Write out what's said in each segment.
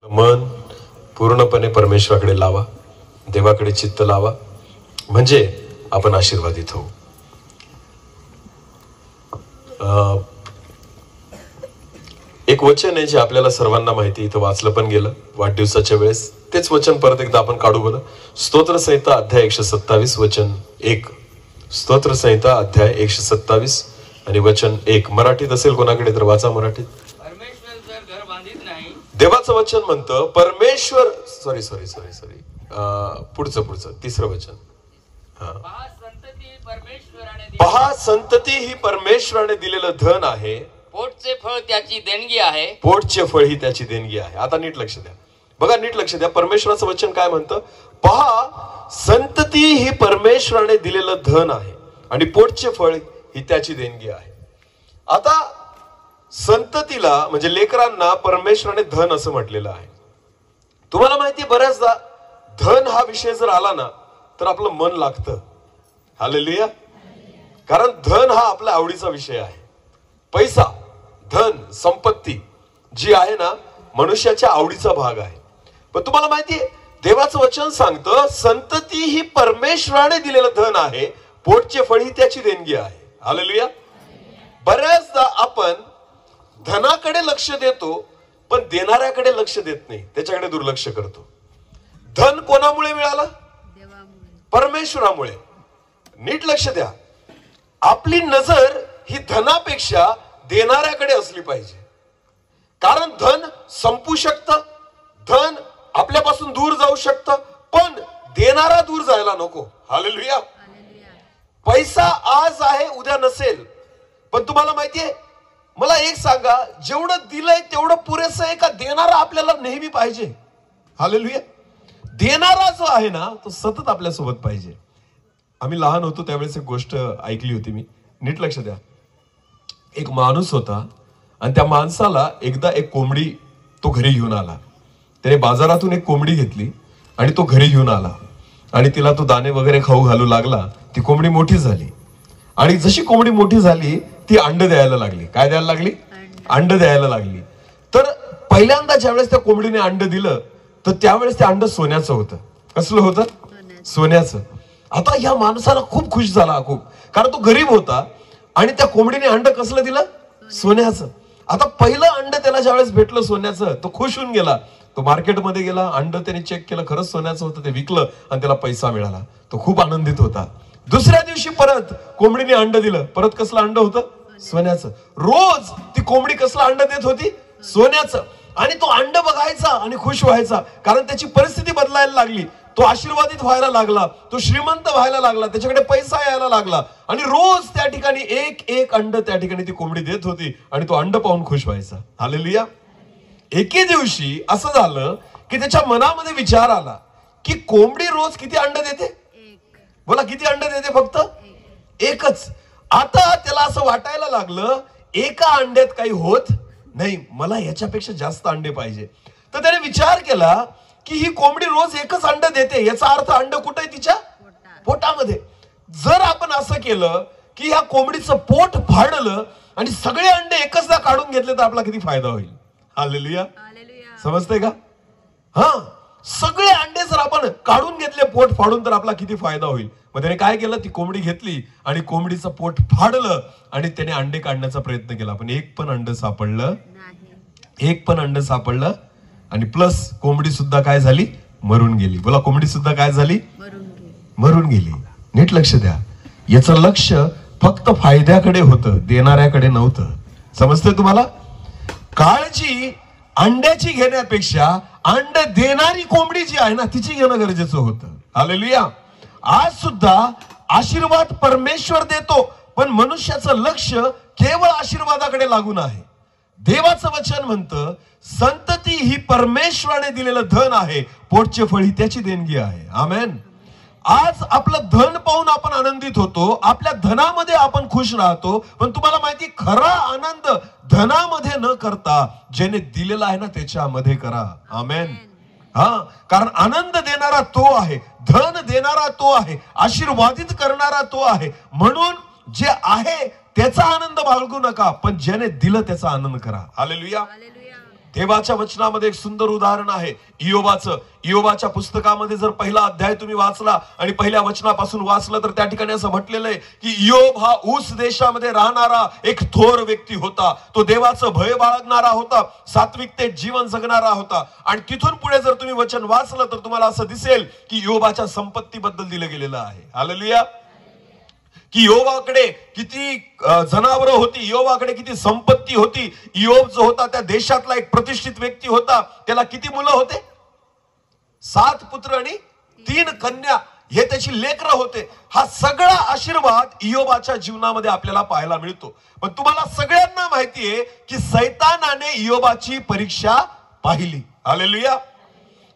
मन पूर्णपणे परमेश्वराकडे लावा, देवाकडे चित्त लावा, म्हणजे आपण आशीर्वादित होऊ. एक वचन आहे जे आपल्याला सर्वांना माहिती, इथं वाचलं पण गेलं वाढदिवसाच्या वेळेस. तेच वचन परत एकदा आपण काढू बरं. स्तोत्रसंहिता अध्याय 127 वचन 1. स्तोत्रसंहिता अध्याय 127 आणि वचन 1. मराठीत असेल कोणाकडे तर वाचा मराठीत. परमेश्वर जर घर बांधित नाही, देवाचं वचन म्हणतं परमेश्वर सॉरी पुढचं तिसरं वचन. पहा संतती ही परमेश्वराने दिलेलं धन आहे, पोटचे फळ त्याची देणगी आहे. पोटचे फळ ही त्याची देणगी आहे. आता नीट लक्ष द्या, बघा नीट लक्ष द्या. परमेश्वराचं वचन काय म्हणतं? पहा संतती ही परमेश्वराने दिलेलं धन आहे आणि पोटचे फळ ही त्याची देणगी आहे. आता संततीला म्हणजे लेकरांना परमेश्वराने धन असं म्हटलेलं आहे. तुम्हाला माहिती बऱ्याचदा धन हा विषय जर आला ना तर आपलं मन लागतं. हालेलुया. कारण धन हा आपल्या आवडीचा विषय आहे. पैसा, धन, संपत्ती जी आहे ना मनुष्याच्या आवडीचा भाग आहे. पण तुम्हाला माहितीये देवाचं वचन सांगतं संतती ही परमेश्वराने दिलेलं धन आहे, पोटचे फळ ही त्याची देणगी आहे. हालेलुया. बऱ्याचदा आपण धनाकडे लक्ष देतो पण देणाऱ्याकडे लक्ष देत नाही, त्याच्याकडे दुर्लक्ष करतो. धन कोणामुळे मिळालं? परमेश्वरामुळे. नीट लक्ष द्या, आपली नजर ही धनापेक्षा देणाऱ्याकडे असली पाहिजे. कारण धन संपू शकतं, धन आपल्यापासून दूर जाऊ शकतं, पण देणारा दूर जायला नको. हालेलुया. पैसा आज आहे उद्या नसेल, पण तुम्हाला माहितीये मला एक सांगा, जेवढं दिलंय तेवढं पुरेसं आहे का? देणारा आपल्याला नेहमी पाहिजे. हालेलुया. देणारा जो आहे ना तो सतत आपल्यासोबत पाहिजे. आम्ही लहान होतो त्यावेळेस एक गोष्ट ऐकली होती मी, नीट लक्ष द्या. एक माणूस होता आणि त्या माणसाला एकदा एक कोंबडी तो घरी घेऊन आला. त्याने बाजारातून एक कोंबडी घेतली आणि तो घरी घेऊन आला आणि तिला तो दाणे वगैरे खाऊ घालू लागला. ती कोंबडी मोठी झाली आणि जशी कोंबडी मोठी झाली ती अंड द्यायला लागली. काय द्यायला लागली? अंड द्यायला लागली. तर पहिल्यांदा ज्यावेळेस त्या कोंबडीने अंड दिलं तर त्यावेळेस ते अंड सोन्याचं होतं. कसलं होतं? सोन्याचं. आता या माणसाला खूप खुश झाला खूप, कारण तो गरीब होता आणि त्या कोंबडीने अंड कसलं दिलं? सोन्याचं. आता पहिलं अंड त्याला ज्यावेळेस भेटलं सोन्याचं तो खुश होऊन गेला. तो मार्केटमध्ये गेला, अंड त्याने चेक केलं, खरंच सोन्याचं होतं. ते विकलं आणि त्याला पैसा मिळाला. तो खूप आनंदित होता. दुसऱ्या दिवशी परत कोंबडीने अंड दिलं, परत कसलं अंड होतं? सोन्याचं. रोज ती कोंबडी कसलं अंड देत होती? सोन्याचं. आणि तो अंड बघायचा आणि खुश व्हायचा, कारण त्याची परिस्थिती बदलायला लागली. तो आशीर्वादित व्हायला लागला, तो श्रीमंत व्हायला लागला, त्याच्याकडे पैसा यायला लागला आणि रोज त्या ठिकाणी एक एक अंड त्या ठिकाणी ती कोंबडी देत होती आणि तो अंड पाहून खुश व्हायचा. हालेलुया. एके दिवशी असं झालं की त्याच्या मनामध्ये विचार आला की कोंबडी रोज किती अंड देते? बोला, किती अंड देते? फक्त एकच. आता त्याला असं वाटायला लागलं एका अंड्यात काही होत नाही, मला याच्यापेक्षा जास्त अंडे पाहिजे. तर त्याने विचार केला की ही कोंबडी रोज एकच अंड देते, याचा अर्थ अंड कुठे आहे? तिच्या पोटामध्ये. जर आपण असं केलं की या कोंबडीचं पोट फाडलं आणि सगळे अंडे एकचदा काढून घेतले तर आपला किती फायदा होईल. हालेलुया. समजतंय का? हा, सगळे अंडे जर आपण काढून घेतले पोट फाडून तर आपला किती फायदा होईल. मग त्याने काय केलं? ती कोंबडी घेतली आणि कोंबडीचं पोट फाडलं आणि त्याने अंडे काढण्याचा प्रयत्न केला, पण एक पण अंड सापडलं नाही. एक पण अंड सापडलं आणि प्लस कोंबडी सुद्धा काय झाली? मरून गेली. बोला, कोंबडी सुद्धा काय झाली? मरून गेली. नीट लक्ष द्या, याचं लक्ष फक्त फायद्याकडे होतं, देणाऱ्याकडे नव्हतं. समजतंय तुम्हाला? काळजी अंड्याची घेण्यापेक्षा अंड देणारी कोंबडी जी आहे ना तिची घेणं गरजेचं होतं. हालेलुया. आज सुद्धा आशीर्वाद परमेश्वर देतो, पण मनुष्याचं लक्ष केवळ आशीर्वादाकडे लागून आहे. देवाचं वचन म्हणतं संतती ही परमेश्वराने दिलेलं धन आहे, पोटचे फळ ही त्याची देणगी आहे. आमेन. आज आपलं धन पाहून आपण आनंदित होतो, आपल्या धनामध्ये आपण खुश राहतो, पण तुम्हाला माहिती खरा आनंद धनामध्ये न करता ज्याने दिलेला आहे ना त्याच्यामध्ये करा. आमेन. हा, कारण आनंद देणारा तो आहे, धन देणारा तो आहे, आशीर्वादित करणारा तो आहे. म्हणून जे आहे त्याचा आनंद बाळगू नका, पण ज्याने दिलं त्याचा आनंद करा. हालेलुया. देवाच्या वचनामध्ये एक सुंदर उदाहरण आहे इयोबाचं. इयोबाच्या पुस्तकामध्ये जर पहिला अध्याय तुम्ही वाचला आणि पहिल्या वचनापासून वाचलं तर त्या ठिकाणी असं म्हटलेलं आहे की इयोब हा ऊस देशामध्ये राहणारा एक थोर व्यक्ती होता. तो देवाचं भय बाळगणारा होता, सात्विकतेत जीवन जगणारा होता. आणि तिथून पुढे जर तुम्ही वचन वाचलं तर तुम्हाला असं दिसेल की इयोबाच्या संपत्तीबद्दल दिलं गेलेलं आहे. हालेलुया. की इयोबाकडे किती जनावरं होती, इयोबाकडे किती संपत्ती होती. इयोब जो होता त्या देशातला एक प्रतिष्ठित व्यक्ती होता. त्याला किती मुलं होते? 7 पुत्र आणि 3 कन्या, हे त्याची लेकरं होते. हा सगळा आशीर्वाद इयोबाच्या जीवनामध्ये आपल्याला पाहायला मिळतो. पण तुम्हाला सगळ्यांना माहितीये की सैतानाने इयोबाची परीक्षा पाहिली. हालेलुया.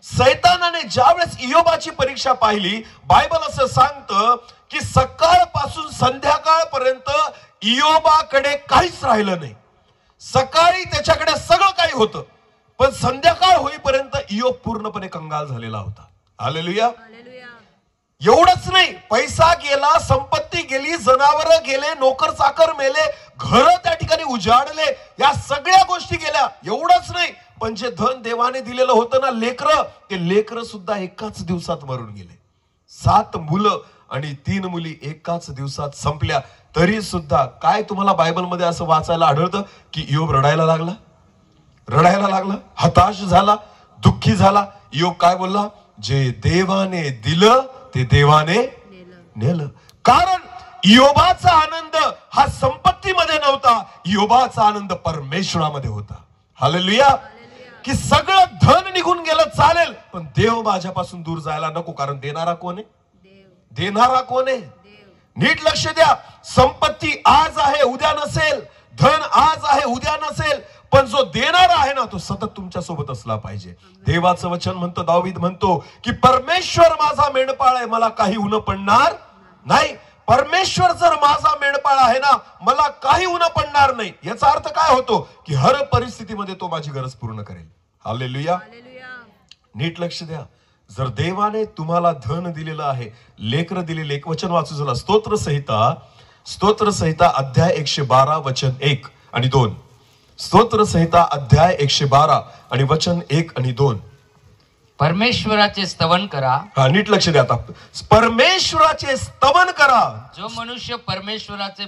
सैतानाने ज्यावेळेस इयोबाची परीक्षा पाहिली, बायबल असं सांगतं की सकाळपासून संध्याकाळपर्यंत इयोबाकडे काहीच राहिलं नाही. सकाळी त्याच्याकडे सगळं काही होतं, पण संध्याकाळ होईपर्यंत इयोब पूर्णपणे कंगाल झालेला होता. हालेलुया. एवढंच नाही, पैसा गेला, संपत्ती गेली, जनावरं गेले, नोकर चाकर मेले, घर त्या ठिकाणी उजाडले, या सगळ्या गोष्टी गेल्या. एवढंच नाही, पण जे धन देवाने दिलेलं होतं ना, लेकरं, ते लेकरं सुद्धा एकाच दिवसात मरून गेले. 7 मुलं आणि 3 मुली एकाच दिवसात संपल्या. तरी सुद्धा काय तुम्हाला बायबलमध्ये असं वाचायला आढळतं की इयोब रडायला लागला, हताश झाला, दुःखी झाला. इयोब काय बोलला? जे देवाने दिलं ते देवाने नेलं. कारण इयोबाचा आनंद हा संपत्तीमध्ये नव्हता, इयोबाचा आनंद परमेश्वरामध्ये होता. हालेलुया. की सगळं धन निघून गेलं चालेल, पण देव माझ्यापासून दूर जायला नको. कारण देणारा कोण आहे? देणारा कोण आहे? नीट लक्ष द्या. संपत्ती आज आहे, उद्या नसेल. धन आज आहे, उद्या नसेल. पण जो देणारा आहे ना, तो सतत तुमच्या सोबत असला पाहिजे. देवाचं वचन म्हणतं, दावीद म्हणतो की परमेश्वर माझा मेंढपाळ आहे, मला काही ऊन पडणार नाही. परमेश्वर जर माझा मेंढपाळ आहे ना, मला काही ऊन पडणार नाही. याचा अर्थ काय होतो? की हर परिस्थितीमध्ये तो माझी गरज पूर्ण करेल. हालेलुया. नीट लक्ष द्या. जर देवाने तुम्हाला धन दिलेलं आहे, लेकरं दिलेले, एक वचन वाचू झाला, स्तोत्रसंहिता अध्याय 112 वचन 1 आणि 2. स्तोत्रसंहिता अध्याय 112 आणि वचन 1 आणि 2. परमेश्वराचे स्तवन करा. हा, नीट लक्ष द्या. आता परमेश्वराचे स्तवन करा. जो मनुष्य परमेश्वराचे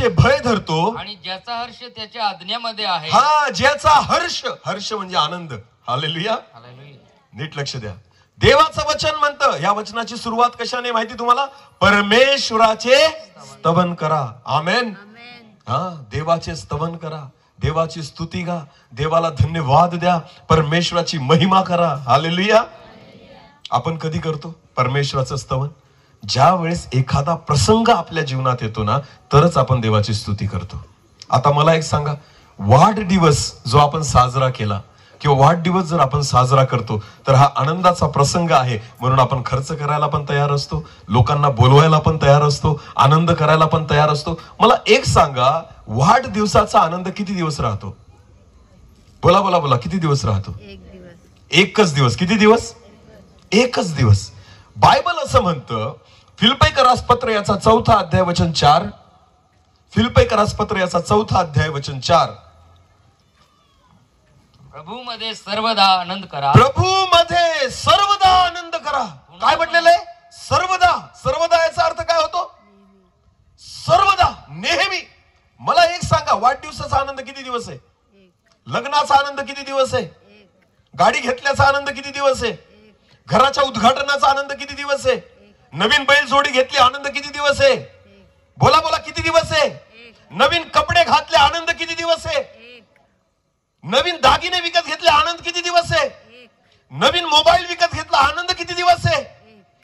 भय धरतो, आणि ज्याचा हर्ष त्याच्या आज्ञामध्ये आहे. हा, ज्याचा हर्ष म्हणजे आनंद. हालेलुया. नीट लक्ष द्या. देवाचं वचन म्हणतं, या वचनाची सुरुवात कशाने माहिती तुम्हाला? परमेश्वराचे स्तवन करा. आमेन. हा, देवाचे स्तवन करा, देवाची स्तुती गा, देवाला धन्यवाद द्या, परमेश्वराची महिमा करा. हालेलुया. आपण कधी करतो परमेश्वराचं स्तवन? ज्या वेळेस एखादा प्रसंग आपल्या जीवनात येतो ना, तरच आपण देवाची स्तुती करतो. आता मला एक सांगा, वाढदिवस जो आपण साजरा केला किंवा वाढदिवस जर आपण साजरा करतो तर हा आनंदाचा प्रसंग आहे, म्हणून आपण खर्च करायला पण तयार असतो, लोकांना बोलवायला पण तयार असतो, आनंद करायला पण तयार असतो. मला एक सांगा, वाढदिवसाचा आनंद किती दिवस राहतो? बोला, किती दिवस राहतो? एकच दिवस. किती दिवस? एकच दिवस. बायबल असं म्हणतं, फिलिप्पीकरास पत्र याचा 4 अध्याय वचन 4. फिलिप्पीकरास पत्र याचा 4 अध्याय वचन 4. प्रभूमध्ये सर्वदा आनंद करा. प्रभूमध्ये सर्वदा आनंद करा. काय म्हटलेलं आहे? सर्वदा याचा अर्थ काय होतो? सर्वदा, नेहमी. मला एक सांगा, वाढदिवसाचा आनंद किती दिवस आहे? लग्नाचा आनंद किती दिवस आहे? गाडी घेतल्याचा आनंद किती दिवस आहे? घराच्या उद्घाटनाचा आनंद किती दिवस आहे? नवीन बैल जोडी घेतली, आनंद किती दिवस आहे? बोला, किती दिवस आहे? नवीन कपडे घातले, आनंद किती दिवस आहे? नवीन दागिने विकत घेतले, आनंद किती दिवस आहे? नवीन मोबाईल विकत घेतला, आनंद किती दिवस आहे?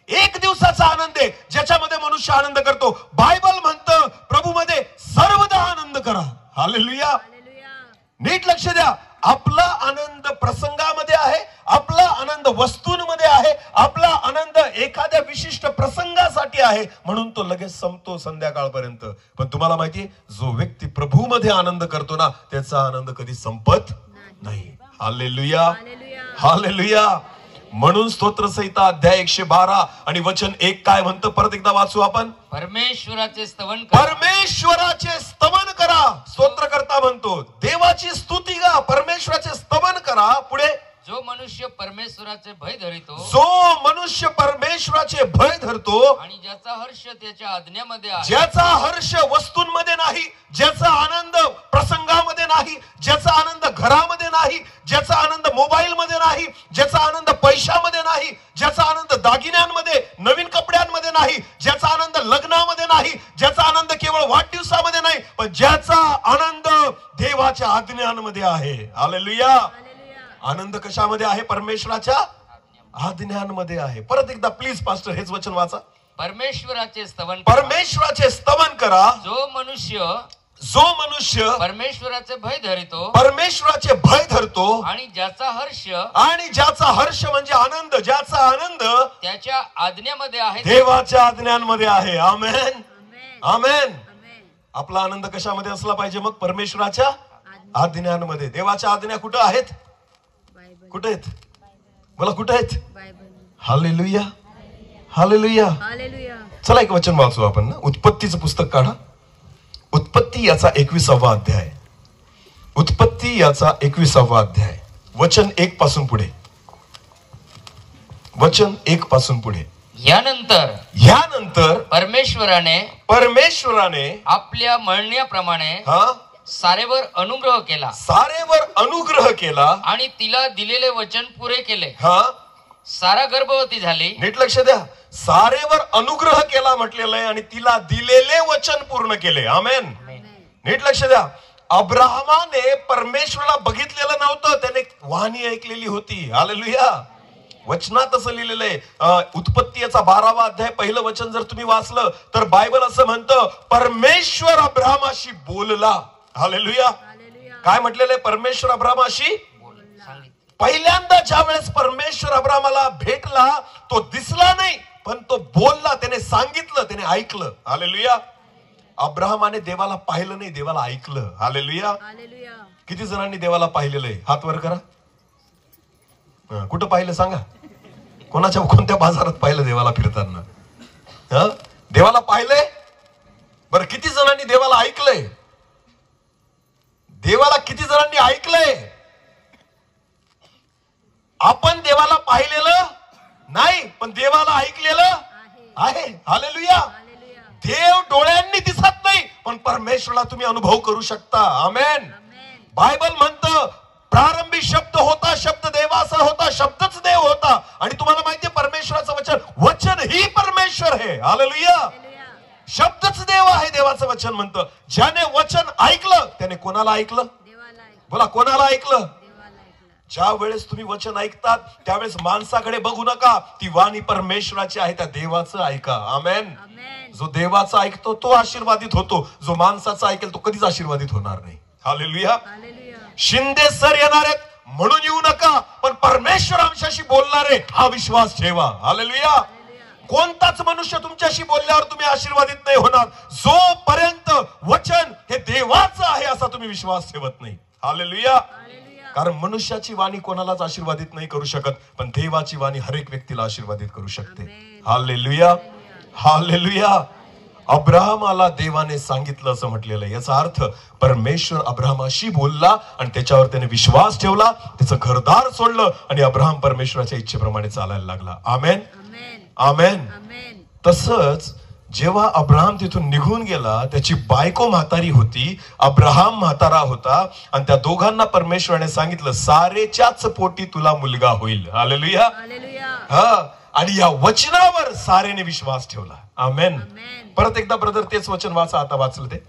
एक दिवसाचा आनंद आहे, ज्याच्यामध्ये मनुष्य आनंद करतो. बायबल म्हणतं, प्रभूमध्ये सर्वदा आनंद करा. हालेलुया. नीट लक्ष द्या. आपला आनंद प्रसंगामध्ये आहे, आपला आनंद वस्तूंमध्ये आहे, आपला आनंद एखाद्या विशिष्ट प्रसंगासाठी आहे, म्हणून तो लगेच संपतो संध्याकाळपर्यंत. पण तुम्हाला माहितीये, जो व्यक्ती प्रभूमध्ये आनंद करतो ना, त्याचा आनंद कधी संपत नाही. हालेलुया. हालेलुया. म्हणून स्तोत्रसंहिता अध्याय 112 आणि वचन 1 काय म्हणतं? परत एकदा वाचू आपण. परमेश्वराचे स्तवन करा. परमेश्वराचे स्तवन करा. स्तोत्रकर्ता म्हणतो म्हणतो देवाची स्तुती गा, परमेश्वराचे स्तवन करा. पुढे जो मनुष्य परमेश्वराचे भय धरितो जो मनुष्य परमेश्वराचे भय धरतो आणि ज्याचा हर्ष त्याच्या आज्ञामध्ये आहे, ज्याचा हर्ष वस्तूंमध्ये नाही, ज्याचा आनंद प्रसंगामध्ये नाही, ज्याचा आनंद घरामध्ये नाही, ज्याचा आनंद मोबाईल मध्ये नाही, ज्याचा आनंद पैशामध्ये नाही, ज्याचा आनंद दागिन्यांमध्ये नवीन कपड्यांमध्ये नाही, ज्याचा आनंद लग्नामध्ये नाही, ज्याचा आनंद केवळ वाढदिवसामध्ये नाही, पण ज्याचा आनंद देवाच्या आज्ञांमध्ये आहे. हालेलुया. आनंद कशामध्ये आहे? परमेश्वराच्या आज्ञांमध्ये आहे. परत एकदा प्लीज पास्टर हेच वचन वाचा. परमेश्वराचे स्तवन करा. परमेश्वराचे स्तवन करा. जो मनुष्य परमेश्वराचे भय धरितो, परमेश्वराचे भय धरतो आणि ज्याचा हर्ष म्हणजे आनंद, ज्याचा आनंद त्याच्या आज्ञामध्ये आहे, देवाच्या आज्ञांमध्ये आहे. आमेन, आमेन. आपला आनंद कशामध्ये असला पाहिजे मग? परमेश्वराच्या आज्ञांमध्ये. देवाच्या आज्ञा कुठं आहेत? कुठे आहेत? मला कुठे आहेत? Hallelujah, hallelujah. चला एक वचन वाचू आपण ना. उत्पत्तीचं पुस्तक काढा. उत्पत्ती याचा 21वा अध्याय. उत्पत्ती याचा 21वा अध्याय. वचन 1 पासून पुढे. वचन 1 पासून पुढे. यानंतर परमेश्वराने आपल्या म्हणण्याप्रमाणे सारेवर अनुग्रह केला आणि तिला दिलेले वचन पुरे केले. सारा गर्भवती झाली. नीट लक्ष द्या. सारेवर अनुग्रह केला म्हटलेलं आहे आणि तिला दिलेले वचन पूर्ण केले. आमेन. नीट लक्ष द्या. अब्राहमाने परमेश्वराला बघितलेलं नव्हतं, त्याने वाणी ऐकलेली होती. हालेलुया. वचनात असं लिहिलेलं आहे. उत्पत्ती याचा 12वा अध्याय पहिलं वचन जर तुम्ही वाचलं तर बायबल असं म्हणतं, परमेश्वर अब्राहमाशी बोलला. हालेलुया. काय म्हटलेलं आहे? परमेश्वर अब्राहमाशी पहिल्यांदा ज्या वेळेस परमेश्वर अब्राहमाला भेटला, तो दिसला नाही पण तो बोलला, त्याने सांगितलं, त्याने ऐकलं. हालेलुया. अब्राहमाने देवाला पाहिलं नाही, देवाला ऐकलं. हालेलुया. किती जणांनी देवाला पाहिलेलं आहे? हात वर करा. कुठं पाहिलं सांगा. कोणत्या बाजारात पाहिलं देवाला फिरताना? देवाला पाहिलंय? बरं, किती जणांनी देवाला ऐकलंय? देवाला किती जणांनी ऐकलंय? आपण देवाला पाहिलेलं नाही पण देवाला ऐकलेलं आहे. हालेलुया. देव डोळ्यांनी दिसत नाही पण परमेश्वराला तुम्ही अनुभव करू शकता. आमेन. बायबल म्हणतं, प्रारंभी शब्द होता, शब्द देवाचा होता, शब्दच देव होता. आणि तुम्हाला माहितीये परमेश्वराचं वचन ही परमेश्वर आहे. हालेलुया. शब्दच देव आहे. देवाचं वचन म्हणतं, ज्याने वचन ऐकलं त्याने कोणाला ऐकलं? बोला, कोणाला ऐकलं? ज्या वेळेस तुम्ही वचन ऐकतात त्यावेळेस माणसाकडे बघू नका, ती वाणी परमेश्वराची आहे, त्या देवाचं ऐका. आमेन. जो देवाचा ऐकतो तो आशीर्वादित होतो, जो माणसाचा ऐकेल तो कधीच आशीर्वादित होणार नाही. हालेलुया. शिंदे सर येणार आहेत म्हणून येऊ नका, पण परमेश्वर आमच्याशी बोलणारे हा विश्वास ठेवा. हालेलुया. कोणताच मनुष्य तुमच्याशी बोलल्यावर तुम्ही आशीर्वादित नाही होणार जोपर्यंत वचन हे देवाचं आहे असा तुम्ही विश्वास ठेवत नाही. हालेलुया. कारण मनुष्याची वाणी कोणालाच आशीर्वादित नाही करू शकत, पण देवाची वाणी हर एक व्यक्तीला आशीर्वादित करू शकते. Hallelujah, hallelujah. अब्राहमाला देवाने सांगितलं असं म्हटलेलं आहे. याचा अर्थ परमेश्वर अब्राहमाशी बोलला आणि त्याच्यावर त्याने विश्वास ठेवला, त्याचं घरदार सोडलं आणि अब्राहम परमेश्वराच्या इच्छेप्रमाणे चालायला लागला. आमेन, आमेन. तसंच जेव्हा अब्राहम तिथून निघून गेला, त्याची बायको म्हातारी होती, अब्राहम म्हातारा होता आणि त्या दोघांना परमेश्वराने सांगितलं, सारेच्याच पोटी तुला मुलगा होईल. हालेलुया. आणि या वचनावर सारेने विश्वास ठेवला. आमेन. परत एकदा ब्रदर तेच वचन वाचा. आता वाचलं ते.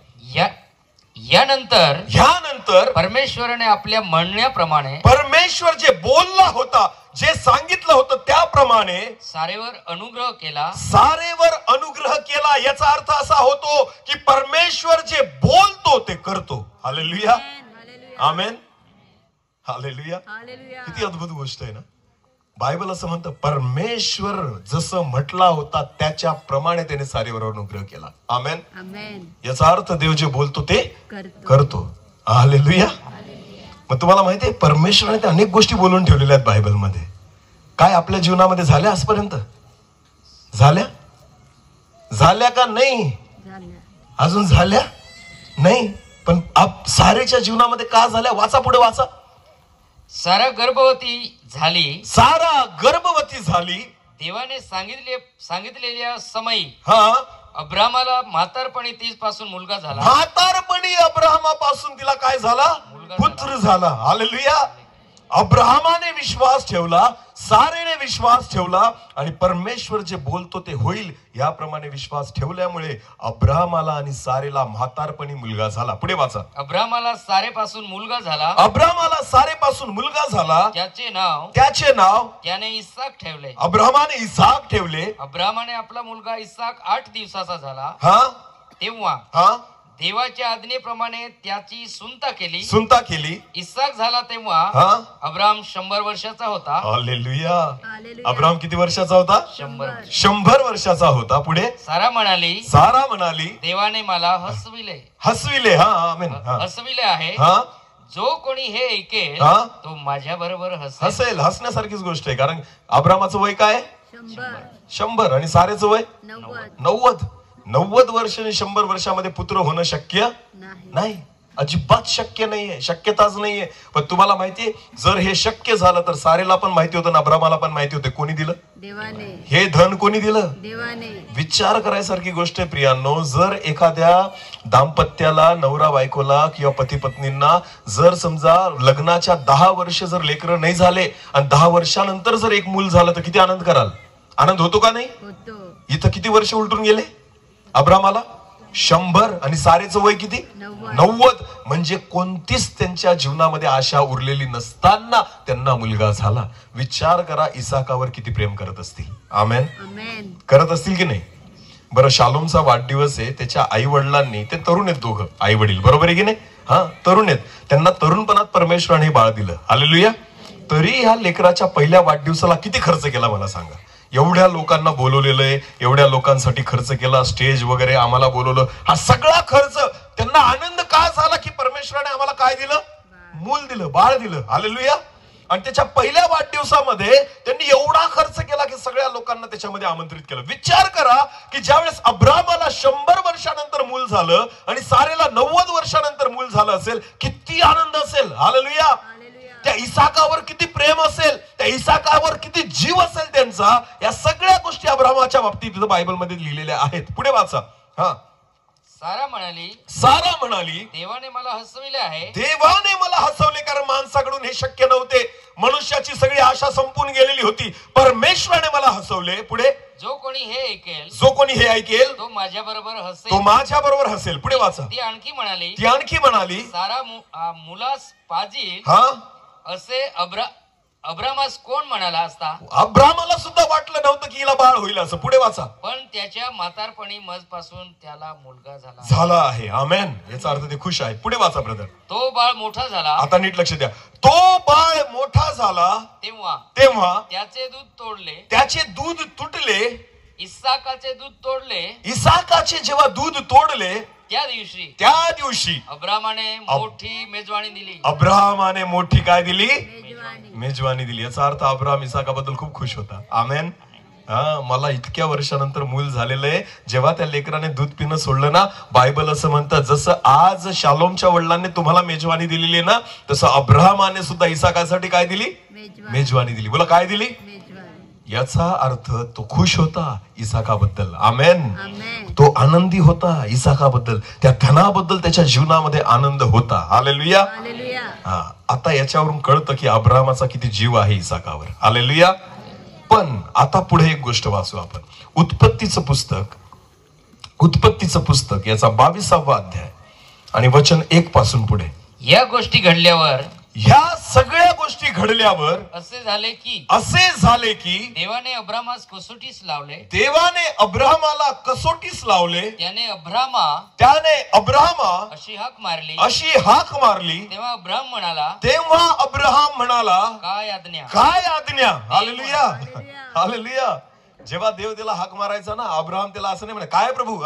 यानंतर परमेश्वराने आपल्या म्हणण्याप्रमाणे, परमेश्वर जे बोलला होता, जे सांगितलं होतं त्याप्रमाणे सारेवर अनुग्रह केला. सारेवर अनुग्रह केला याचा अर्थ असा होतो की परमेश्वर जे बोलतो ते करतो. हालेलुया. आमेन. हालेलुया. किती अद्भुत गोष्ट आहे ना. बायबल असं म्हणतं, परमेश्वर जसं म्हटला होता त्याच्याप्रमाणे त्याने सारेवर अनुग्रह केला. आमेन. याचा अर्थ देव जे बोलतो ते करतो. हालेलुया. मग तुम्हाला माहितीये परमेश्वराने त्या अनेक गोष्टी बोलून ठेवलेल्या आहेत बायबलमध्ये. काय आपल्या जीवनामध्ये झाल्या आजपर्यंत? झाल्या का नाही? अजून झाल्या नाही, पण सारेच्या जीवनामध्ये का झाल्या? वाचा पुढे वाचा. सारा गर्भवती झाली. सारा गर्भवती झाली. देवाने सांगितलेल्या समयी हा अब्रामाला म्हातारपणी 30 पासून मुलगा झाला. म्हातारपणी अब्राहामापासून तिला काय झाला? पुत्र झाला. हालेलुया. अब्राहमाने विश्वास ठेवला, सारेने विश्वास ठेवला आणि परमेश्वर जे बोलतो ते होईल याप्रमाणे विश्वास ठेवल्यामुळे अब्राहमाला आणि सारेला म्हातारपणी मुलगा झाला. पुढे वाचा. अब्रामाला सारेपासून मुलगा झाला. अब्राहमाला सारेपासून मुलगा झाला. त्याचे नाव त्याने इसाक ठेवले. अब्राहमाने इसाक ठेवले. अब्राहमाने आपला मुलगा इसाक 8 दिवसाचा झाला. तेव्हा देवाच्या आज्ञेप्रमाणे त्याची सुंता केली. इसाक झाला तेव्हा अब्राम 100 वर्षाचा होता. हालेलुया. अब्राम किती वर्षाचा होता? 100 वर्षाचा होता. पुढे सारा म्हणाली देवाने मला हसविले. आमेन. हसविले आहे. जो कोणी हे ऐकेल तो माझ्या बरोबर हसेल. हसण्यासारखीच गोष्ट आहे, कारण अब्रामाचं वय काय? 100 आणि सारेचं वय 90 वर्ष आणि 100 वर्षामध्ये पुत्र होणं शक्य नाही. अजिबात शक्य नाहीये, शक्यताच नाहीये. पण तुम्हाला माहितीये, जर हे शक्य झालं तर सारेला पण माहिती होतं ना, अब्रामाला पण माहिती होते. कोणी दिलं? देवाने. हे धन कोणी दिलं? देवाने. विचार करायसारखी गोष्ट आहे प्रियांनो. जर एखाद्या दाम्पत्याला, नवरा बायकोला किंवा पती पत्नींना जर समजा लग्नाच्या 10 वर्ष जर लेकरं नाही झाले आणि 10 वर्षानंतर जर एक मूल झालं तर किती आनंद कराल? आनंद होतो का नाही? इथं किती वर्ष उलटून गेले? अब्रामाला 100 आणि सारेचं वय किती? 90. म्हणजे कोणतीच त्यांच्या जीवनामध्ये आशा उरलेली नसताना त्यांना मुलगा झाला. विचार करा, इसाकावर किती प्रेम करत असतील. आमेन. करत असतील की नाही? बरं, शालोमचा वाढदिवस आहे. त्याच्या आई वडिलांनी, ते तरुण आहेत दोघं आई वडील, बरोबर आहे की नाही? तरुण आहेत. त्यांना तरुणपणात परमेश्वराने बाळ दिलं. हालेलुया. तरी ह्या लेकराच्या पहिल्या वाढदिवसाला किती खर्च केला मला सांगा? एवढ्या लोकांना बोलवलेलं आहे, एवढ्या लोकांसाठी खर्च केला, स्टेज वगैरे आम्हाला बोलवलं. हा सगळा खर्च त्यांना आनंद का झाला की परमेश्वराने आम्हाला काय दिलं? मूल दिलं, बाळ दिलं. हालेलुया. आणि त्याच्या पहिल्या वाढदिवसामध्ये त्यांनी एवढा खर्च केला की सगळ्या लोकांना त्याच्यामध्ये आमंत्रित केलं. विचार करा की ज्यावेळेस अब्रामाला 100 वर्षानंतर मूल झालं आणि सारेला 90 वर्षानंतर मूल झालं असेल, किती आनंद असेल. हालेलुया. त्या इसाकावर किती प्रेम असेल, त्या इसाकावर किती जीव असेल त्यांचा. या सगळ्या गोष्टी अब्रामाच्या बाबतीत बायबलमध्ये लिहिलेल्या आहेत. पुढे वाचा. सारा म्हणाली देवाने मला हसविले आहे. देवाने मला हसवले, कारण माणसाकडून हे शक्य नव्हते. मनुष्याची सगळी आशा संपून गेलेली होती. परमेश्वराने मला हसवले. पुढे जो कोणी हे ऐकेल तो माझ्या बरोबर हसेल. पुढे वाचा. ती आणखी म्हणाली सारा मुलास पाजील असे अब्रामास कोण म्हणाला असता? अब्रामाला सुद्धा वाटलं नव्हतं की हिला बाळ होईल असं. पुढे वाचा. पण त्याच्या म्हातारपणी मजपासून त्याला मुलगा झाला आहे. आमेन. याचा अर्थ ते खुश आहे. पुढे वाचा ब्रदर. तो बाळ मोठा झाला. आता नीट लक्ष द्या. तो बाळ मोठा झाला तेव्हा त्याचे दूध तुटले. इसाकाचे जेव्हा दूध तोडले त्या दिवशी अब्रामाने मोठी मेजवानी दिली. अब्रामाने मोठी काय दिली? मेजवानी दिली. याचा अर्थ अब्राम इसाकाबद्दल खूप खुश होता. आमेन. मला इतक्या वर्षानंतर मूल झालेलं आहे. जेव्हा त्या लेकराने दूध पिणं सोडलं ना, बायबल असं म्हणतं, जसं आज शालोमच्या वडिलांनी तुम्हाला मेजवानी दिलेली ना, तसं अब्रामाने सुद्धा इसाकासाठी काय दिली? मेजवानी दिली. बोला, काय दिली? याचा अर्थ तो खुश होता इसाकाबद्दल. आमेन. तो आनंदी होता इसाकाबद्दल. त्या धनाबद्दल त्याच्या जीवनामध्ये आनंद होता. हालेलुया. आता याच्यावरून कळतं की अब्रामाचा किती जीव आहे इसाकावर. हालेलुया. पण आता पुढे एक गोष्ट वाचू आपण. उत्पत्तीचं पुस्तक याचा 22वा अध्याय आणि वचन 1 पासून पुढे. या गोष्टी घडल्यावर, ह्या सगळ्या गोष्टी घडल्यावर असे झाले की देवाने अब्रामास कसोटीस लावले. देवाने अब्रामाला कसोटीस लावले. त्याने अब्रामा अशी हाक मारली. तेव्हा अब्राम म्हणाला काय आज्ञा. हालेलुया. हालेलुया. जेव्हा देव त्याला हाक मारायचा ना, अब्राम त्याला असं नाही म्हणा काय प्रभू,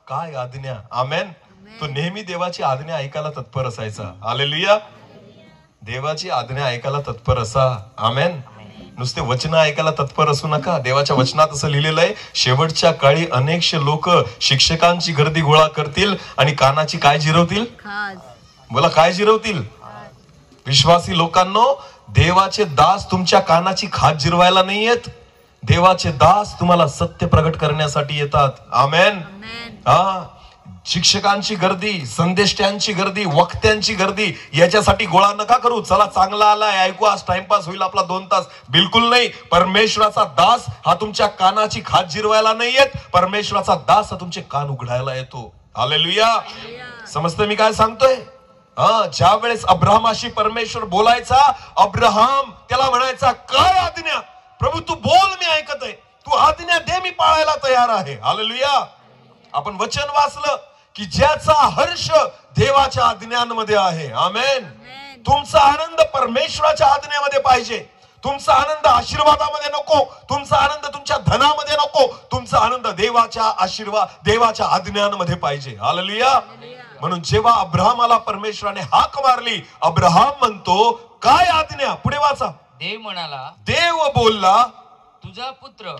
काय आज्ञा. आमेन. तो नेहमी देवाची आज्ञा ऐकायला तत्पर असायचा. हालेलुया. देवाची आज्ञा ऐकायला तत्पर असा. आमेन. नुसते वचन ऐकायला तत्पर असू नका. देवाच्या वचनात असं लिहिलेलं आहे, शेवटच्या काळी अनेकशे लोक शिक्षकांची गर्दी गोळा करतील आणि कानाची काय जिरवतील? मला काय जिरवतील? विश्वासी लोकांनो, देवाचे दास तुमच्या कानाची खाज जिरवायला नाही येत. देवाचे दास तुम्हाला सत्य प्रगट करण्यासाठी येतात. आमेन. हा, शिक्षकांची गर्दी, संदेष्ट्यांची गर्दी, वक्त्यांची गर्दी याच्यासाठी गोळा नका करू. चला चांगला आलाय, ऐकू, आज टाइमपास होईल आपला 2 तास. बिलकुल नाही. परमेश्वराचा दास हा तुमच्या कानाची खाज जिरवायला नाही येत. परमेश्वराचा दास हा तुमचे कान उघडायला येतो. हालेलुया. समजतं मी काय सांगतोय? ज्या वेळेस अब्राहमाशी परमेश्वर बोलायचा, अब्राहम त्याला म्हणायचा, काय आज्ञा? प्रभू तू बोल, मी ऐकत आहे. तू आज्ञा दे, मी पाळायला तयार आहे. हालेलुया. आपण वचन वाचलं की ज्याचा हर्ष देवाच्या आज्ञांमध्ये आहे. आमेन. तुमचा आनंद परमेश्वराच्या आज्ञेमध्ये पाहिजे. तुमचा आनंद आशीर्वादामध्ये नको. तुमचा आनंद तुमच्या धनामध्ये नको. तुमचा आनंद देवाच्या देवाच्या आज्ञांमध्ये पाहिजे. हालेलुया. म्हणून जेव्हा अब्राहमाला परमेश्वराने हाक मारली, अब्राहम म्हणतो, काय आज्ञा? पुढे वाचा. देव म्हणाला, देव बोलला, तुझा पुत्र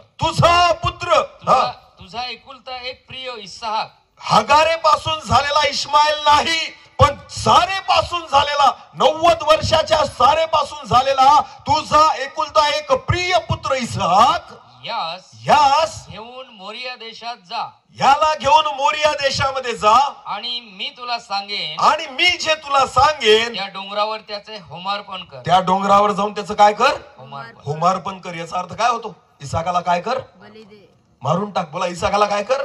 तुझा एकुलता एक प्रिय इसहाक. हगारे पासून झालेला इस्माईल नाही, पण सारे पासून झालेला, 90 वर्षाच्या सारे पासून झालेला तुझा एकुलता एक प्रिय पुत्र इसहाक यास घेऊन मोरिया देशात जा. याला घेऊन मोरिया देशामध्ये जा, आणि मी तुला सांगेन, आणि मी जे तुला सांगेन त्या डोंगरावर त्याचे होमार्पण कर. त्या डोंगरावर जाऊन त्याचं काय कर? होमार्पण कर. याचा अर्थ काय होतो? इसाकाला काय कर? मारून टाक. बोला, इसाकाला काय कर?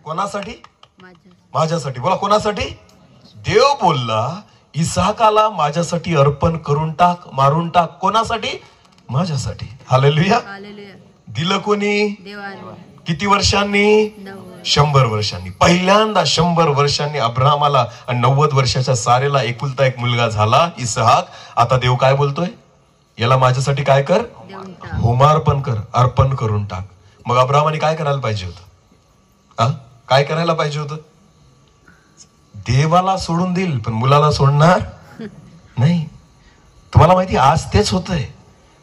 कोणासाठी? माझ्यासाठी. बोला, कोणासाठी? देव बोलला, इसाकाला माझ्यासाठी अर्पण करून टाक, मारून टाक. कोणासाठी? माझ्यासाठी. हालेलुया. दिलं कोणी? किती वर्षांनी? 100 वर्षांनी. पहिल्यांदा 100 वर्षांनी अब्राहमाला आणि 90 वर्षाच्या सारेला एकुलता एक मुलगा झाला, इसहाक. आता देव काय बोलतोय? याला माझ्यासाठी काय कर? होमार्पण कर, अर्पण करून टाक. मग अब्राहमाने काय करायला पाहिजे होतं? काय करायला पाहिजे होतं? देवाला सोडून देईल, पण मुलाला सोडणार नाही. तुम्हाला माहिती, आज तेच होतंय.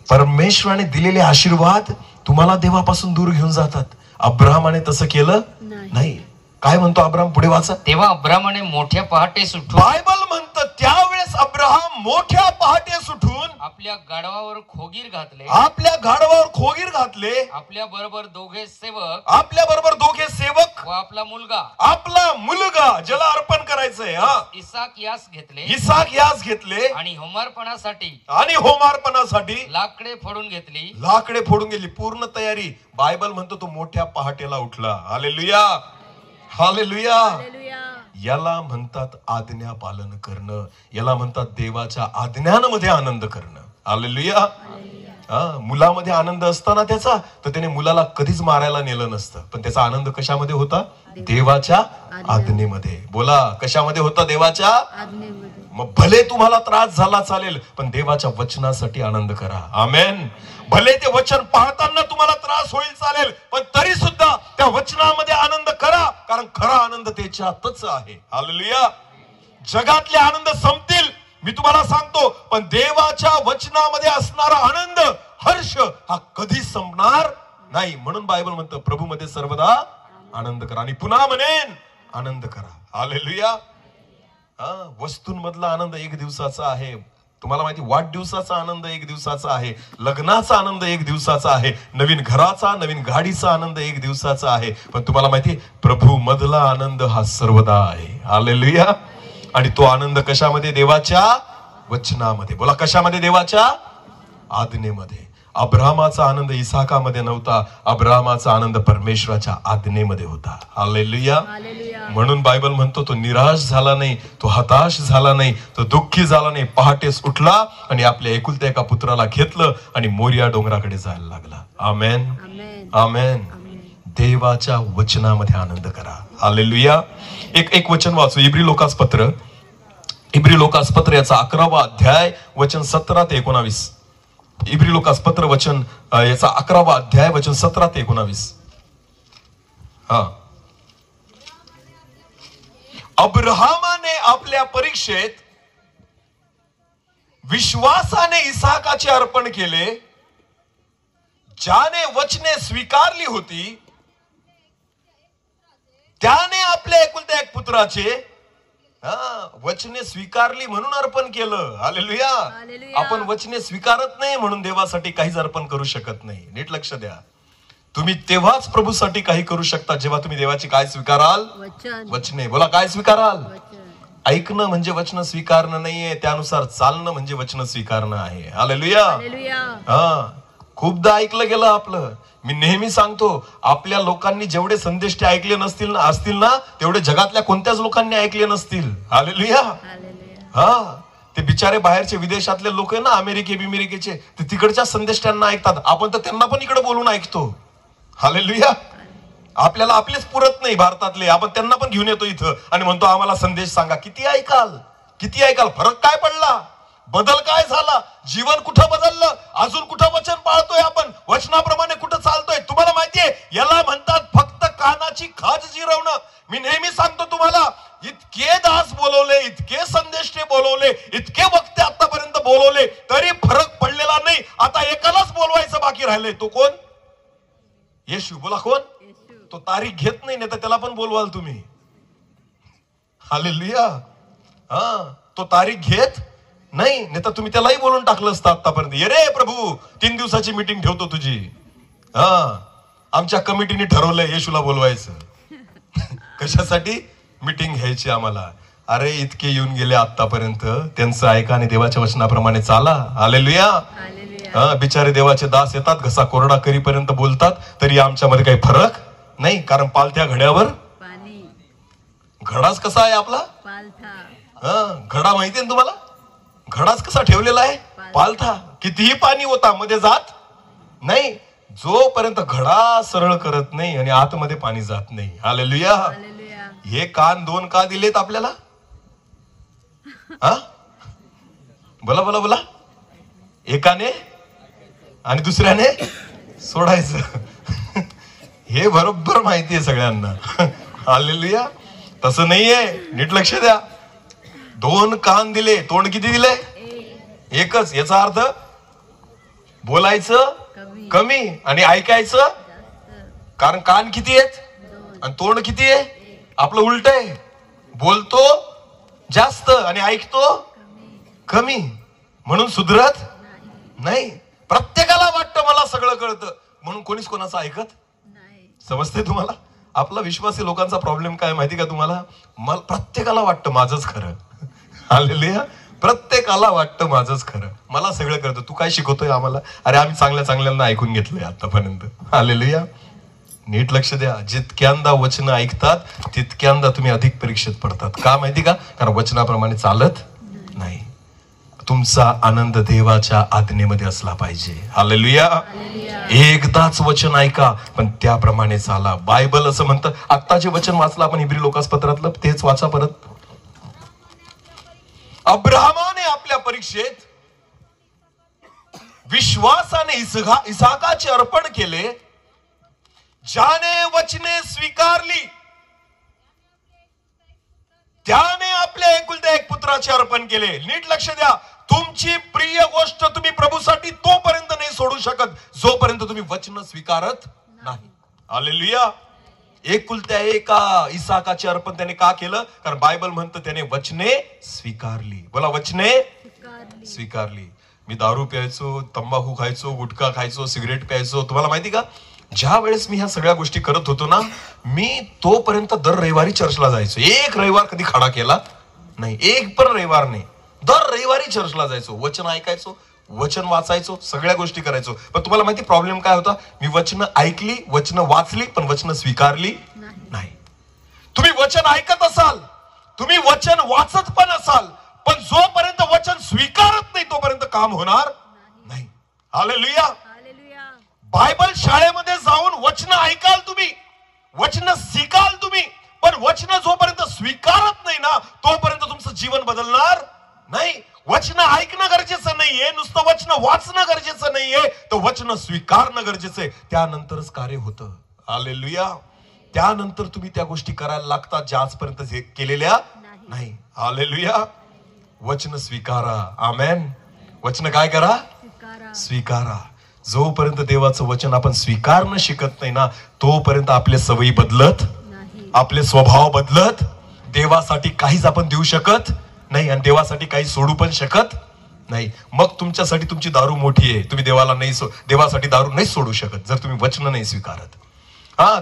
परमेश्वराने दिलेले आशीर्वाद तुम्हाला देवापासून दूर घेऊन जातात. अब्राहमाने तसं केलं नाही. काय म्हणतो अब्राहम? पुढे वाचा. तेव्हा अब्राहमाने मोठ्या पहाटे सुटून, बायबल म्हणतं त्यावेळेस अब्राहम मोठ्या पहाटे सुटून आपल्या गाढवावर खोगीर घातले. आपल्या बरोबर दोघे सेवक व आपला मुलगा ज्याला अर्पण करायचंय, इसाक यास घेतले आणि होमार्पणासाठी लाकडे फोडून घेतली. पूर्ण तयारी. बायबल म्हणतो तो मोठ्या पहाटेला उठला. हालेलुया. हालेलुया. याला म्हणतात आज्ञा पालन करणं. याला म्हणतात देवाच्या आज्ञांमध्ये आनंद करणं. हालेलुया. मुलामध्ये आनंद असताना त्याचा, तर त्याने मुलाला कधीच मारायला नेलं नसतं. पण त्याचा आनंद कशामध्ये होता? देवाच्या आज्ञेमध्ये. बोला, कशामध्ये होता? देवाच्या आज्ञेमध्ये. मग भले तुम्हाला त्रास झाला चालेल, पण देवाच्या वचनासाठी आनंद करा. आमेन. भले ते वचन पाहताना तुम्हाला त्रास होईल चालेल, पण तरी सुद्धा त्या वचनामध्ये आनंद करा, कारण खरा आनंद त्याच्यातच आहे. हालेलुया. जगातले आनंद संपतील, मी तुम्हाला सांगतो, पण देवाच्या वचनामध्ये असणारा आनंद, हर्ष हा कधीच संपणार नाही. म्हणून बायबल म्हणतं, प्रभू मध्ये सर्वदा आनंद करा. आणि पुन्हा म्हणेन, आनंद करा. हालेलुया. वस्तूंमधला आनंद 1 दिवसाचा आहे. तुम्हाला माहिती, वाढदिवसाचा आनंद 1 दिवसाचा आहे, लग्नाचा आनंद 1 दिवसाचा आहे, नवीन घराचा, नवीन गाडीचा आनंद 1 दिवसाचा आहे. पण तुम्हाला माहिती, प्रभू मधला आनंद हा सर्वदा आहे. हालेलुया. आणि तो आनंद कशामध्ये? देवाच्या वचनामध्ये. बोला, कशामध्ये? देवाच्या आज्ञेमध्ये. अब्राहमाचा आनंद इसाकामध्ये नव्हता, अब्राहमाचा आनंद परमेश्वराच्या आज्ञेमध्ये होता. हालेलुया. म्हणून बायबल म्हणतो, तो निराश झाला नाही, तो हताश झाला नाही, तो दुःखी झाला नाही. पहाटेस उठला आणि आपल्या एकुलत्या एका पुत्राला घेतलं आणि मोरिया डोंगराकडे जायला लागला. आमेन. आमेन. देवाच्या वचनामध्ये आनंद करा. हालेलुया. एक वचन वाचू. इब्री लोकास पत्र याचा 11वा अध्याय वचन 17 ते 19. इब्री लोकास पत्र वचन याचा 11वा अध्याय वचन 17 ते 19. अब्राहमाने आपल्या परीक्षेत विश्वासाने इसाकाचे अर्पण केले. ज्याने वचने स्वीकारली होती त्याने आपल्या एकुलत्या एक पुत्राचे वचने स्वीकारली म्हणून अर्पण केलं. हालेलुया. आपण वचने स्वीकारत नाही म्हणून देवासाठी काहीच अर्पण करू शकत नाही. नीट लक्ष द्या. तुम्ही तेव्हाच प्रभूसाठी काही करू शकता जेव्हा तुम्ही देवाची काय स्वीकाराल? वचने. बोला, काय स्वीकाराल? ऐकणं म्हणजे वचन स्वीकारणं नाहीये, त्यानुसार चालणं म्हणजे वचन स्वीकारणं आहे. हालेलुया. खूपदा ऐकलं गेलं आपलं. मी नेहमी सांगतो, आपल्या लोकांनी जेवढे संदेश ते ऐकले असतील ना तेवढे जगातल्या कोणत्याच लोकांनी ऐकले नसतील. हालेलुया. ते बिचारे बाहेरचे विदेशातले लोक आहे ना, अमेरिकेचे, ते तिकडच्या संदेश त्यांना ऐकतात. आपण तर त्यांना पण इकडे बोलून ऐकतो. हालेलुया. आपल्याला आपलेच पुरत नाही भारतातले, आपण त्यांना पण घेऊन येतो इथं आणि म्हणतो आम्हाला संदेश सांगा. किती ऐकाल? फरक काय पडला? बदल काय झाला? जीवन कुठं बदललं? अजून कुठं वचन पाळतोय आपण? वचनाप्रमाणे कुठं चालतोय? तुम्हाला माहितीये, याला म्हणतात फक्त कानाची खाज जिरवणं. मी नेहमी सांगतो तुम्हाला, इतके दास बोलवले, इतके संदेश बोलवले, इतके वक्ते आतापर्यंत बोलवले, तरी फरक पडलेला नाही. आता एकालाच बोलवायचं बाकी राहिलंय. तो कोण? येशू. बोला, कोण? तो तारीख घेत नाही, तर त्याला पण बोलवाल तुम्ही. हालेलुया. तो तारीख घेत नाही, तर तुम्ही त्यालाही बोलून टाकलं असतं आतापर्यंत. ये रे प्रभू, 3 दिवसाची मीटिंग ठेवतो तुझी. आमच्या कमिटीने ठरवलंय येशूला बोलवायचं. कशासाठी? मीटिंग घ्यायची आम्हाला. अरे इतके येऊन गेले आतापर्यंत, त्यांचं ऐका आणि देवाच्या वचनाप्रमाणे चाला. हालेलुया. बिचारे देवाचे दास येतात, घसा कोरडा करीपर्यंत बोलतात, तरी आमच्यामध्ये काही फरक नाही. कारण पालथ्या घड्यावर घडाच कसा आहे आपला? घडा माहितीये ना तुम्हाला? घडाच कसा ठेवलेला आहे? पालथा. कितीही पाणी होता मध्ये जात नाही, जोपर्यंत घडा सरळ करत नाही आणि आतमध्ये पाणी जात नाही. हालेलुया. हे कान 2 का दिलेत आपल्याला? बोला बोला बोला. एकाने आणि दुसऱ्याने सोडायचं. हे बरोबर माहितीये सगळ्यांना. हालेलुया. तसं नाहीये. नीट लक्ष द्या. 2 कान दिले, तोंड किती दिले? एकच. याचा अर्थ बोलायचं कमी आणि ऐकायचं. कारण कान किती आहेत आणि तोंड किती आहे? आपलं उलट आहे. बोलतो जास्त आणि ऐकतो कमी, म्हणून सुधरत नाही. प्रत्येकाला वाटतं मला सगळं कळतं, म्हणून कोणीच कोणाचं ऐकत समजते. तुम्हाला आपला विश्वासी लोकांचा प्रॉब्लेम काय माहिती का तुम्हाला? प्रत्येकाला वाटतं माझंच खरं. हालेलुया. प्रत्येकाला वाटतं माझंच खरं, मला सगळं कळतं. तू काय शिकवतोय आम्हाला? अरे आम्ही चांगल्याना ऐकून घेतलंय आतापर्यंत. हालेलुया. नीट लक्ष द्या. जितक्यांदा वचन ऐकतात तितक्यांदा तुम्ही अधिक परीक्षेत पडतात. का माहिती का? कारण वचनाप्रमाणे चालत नाही. तुमचा आनंद देवाच्या आज्ञेमध्ये असला पाहिजे. हालेलुया. एकदाच वचन ऐका, पण त्याप्रमाणे चाला. बायबल असं म्हणतं. आता जे वचन वाचलं आपण इब्री लोकासपत्रातलं, तेच वाचा परत. अब्राहमाने आपल्या परीक्षेत विश्वासाने इसाकाचे अर्पण केले. ज्याने वचने स्वीकारली त्याने आपल्या एकुलत्या एक पुत्राचे अर्पण केले. नीट लक्ष द्या. तुमची प्रिय गोष्ट तुम्ही प्रभूसाठी तोपर्यंत नाही सोडू शकत जोपर्यंत तुम्ही वचन स्वीकारत नाही. हालेलुया. एकुलत्या एका इसाकाचे अर्पण त्याने का केलं? कारण बायबल म्हणतं त्याने वचने स्वीकारली. बोला, वचने स्वीकारली. मी दारू प्यायचो, तंबाखू खायचो, गुटखा खायचो, सिगरेट प्यायचो. तुम्हाला माहिती का, ज्या वेळेस मी ह्या सगळ्या गोष्टी करत होतो ना, मी तोपर्यंत दर रविवारी चर्चला जायचो. एक रविवार कधी खडा केला नाही, एक पण रविवार नाही. दर रविवारी चर्चला जायचो, वचन ऐकायचो, वचन वाचायचो, सगळ्या गोष्टी करायचो. पण तुम्हाला माहिती प्रॉब्लेम काय होता? मी वचन ऐकली, वचन वाचली, पण वचन स्वीकारली नाही. तुम्ही वचन ऐकत असाल, तुम्ही वचन वाचत पण असाल, पण जोपर्यंत वचन स्वीकारत नाही तोपर्यंत काम होणार नाही. हालेलुया. बायबल शाळेमध्ये जाऊन वचन ऐकाल तुम्ही, वचन शिकाल तुम्ही, पण वचन जोपर्यंत स्वीकारत नाही ना तोपर्यंत तुमचं जीवन बदलणार नाही. वचन ऐकणं गरजेचं नाहीये, नुसतं वचन वाचणं गरजेचं नाहीये, तर वचन स्वीकारणं गरजेचं आहे. त्यानंतरच कार्य होतं. हालेलुया. त्यानंतर तुम्ही त्या गोष्टी करायला लागतात ज्या आजपर्यंत केलेल्या नाही. हालेलुया. वचन स्वीकारा. आमेन. वचन काय करा? स्वीकारा. जोपर्यंत देवाचं वचन आपण स्वीकारणं शिकत नाही ना तोपर्यंत आपले सवयी बदलत, आपले स्वभाव बदलत, देवासाठी काहीच आपण देऊ शकत नाही आणि देवासाठी काही सोडू पण शकत नाही. मग तुमच्यासाठी तुमची दारू मोठी आहे. तुम्ही देवासाठी दारू नाही सोडू शकत जर तुम्ही वचन नाही स्वीकारत.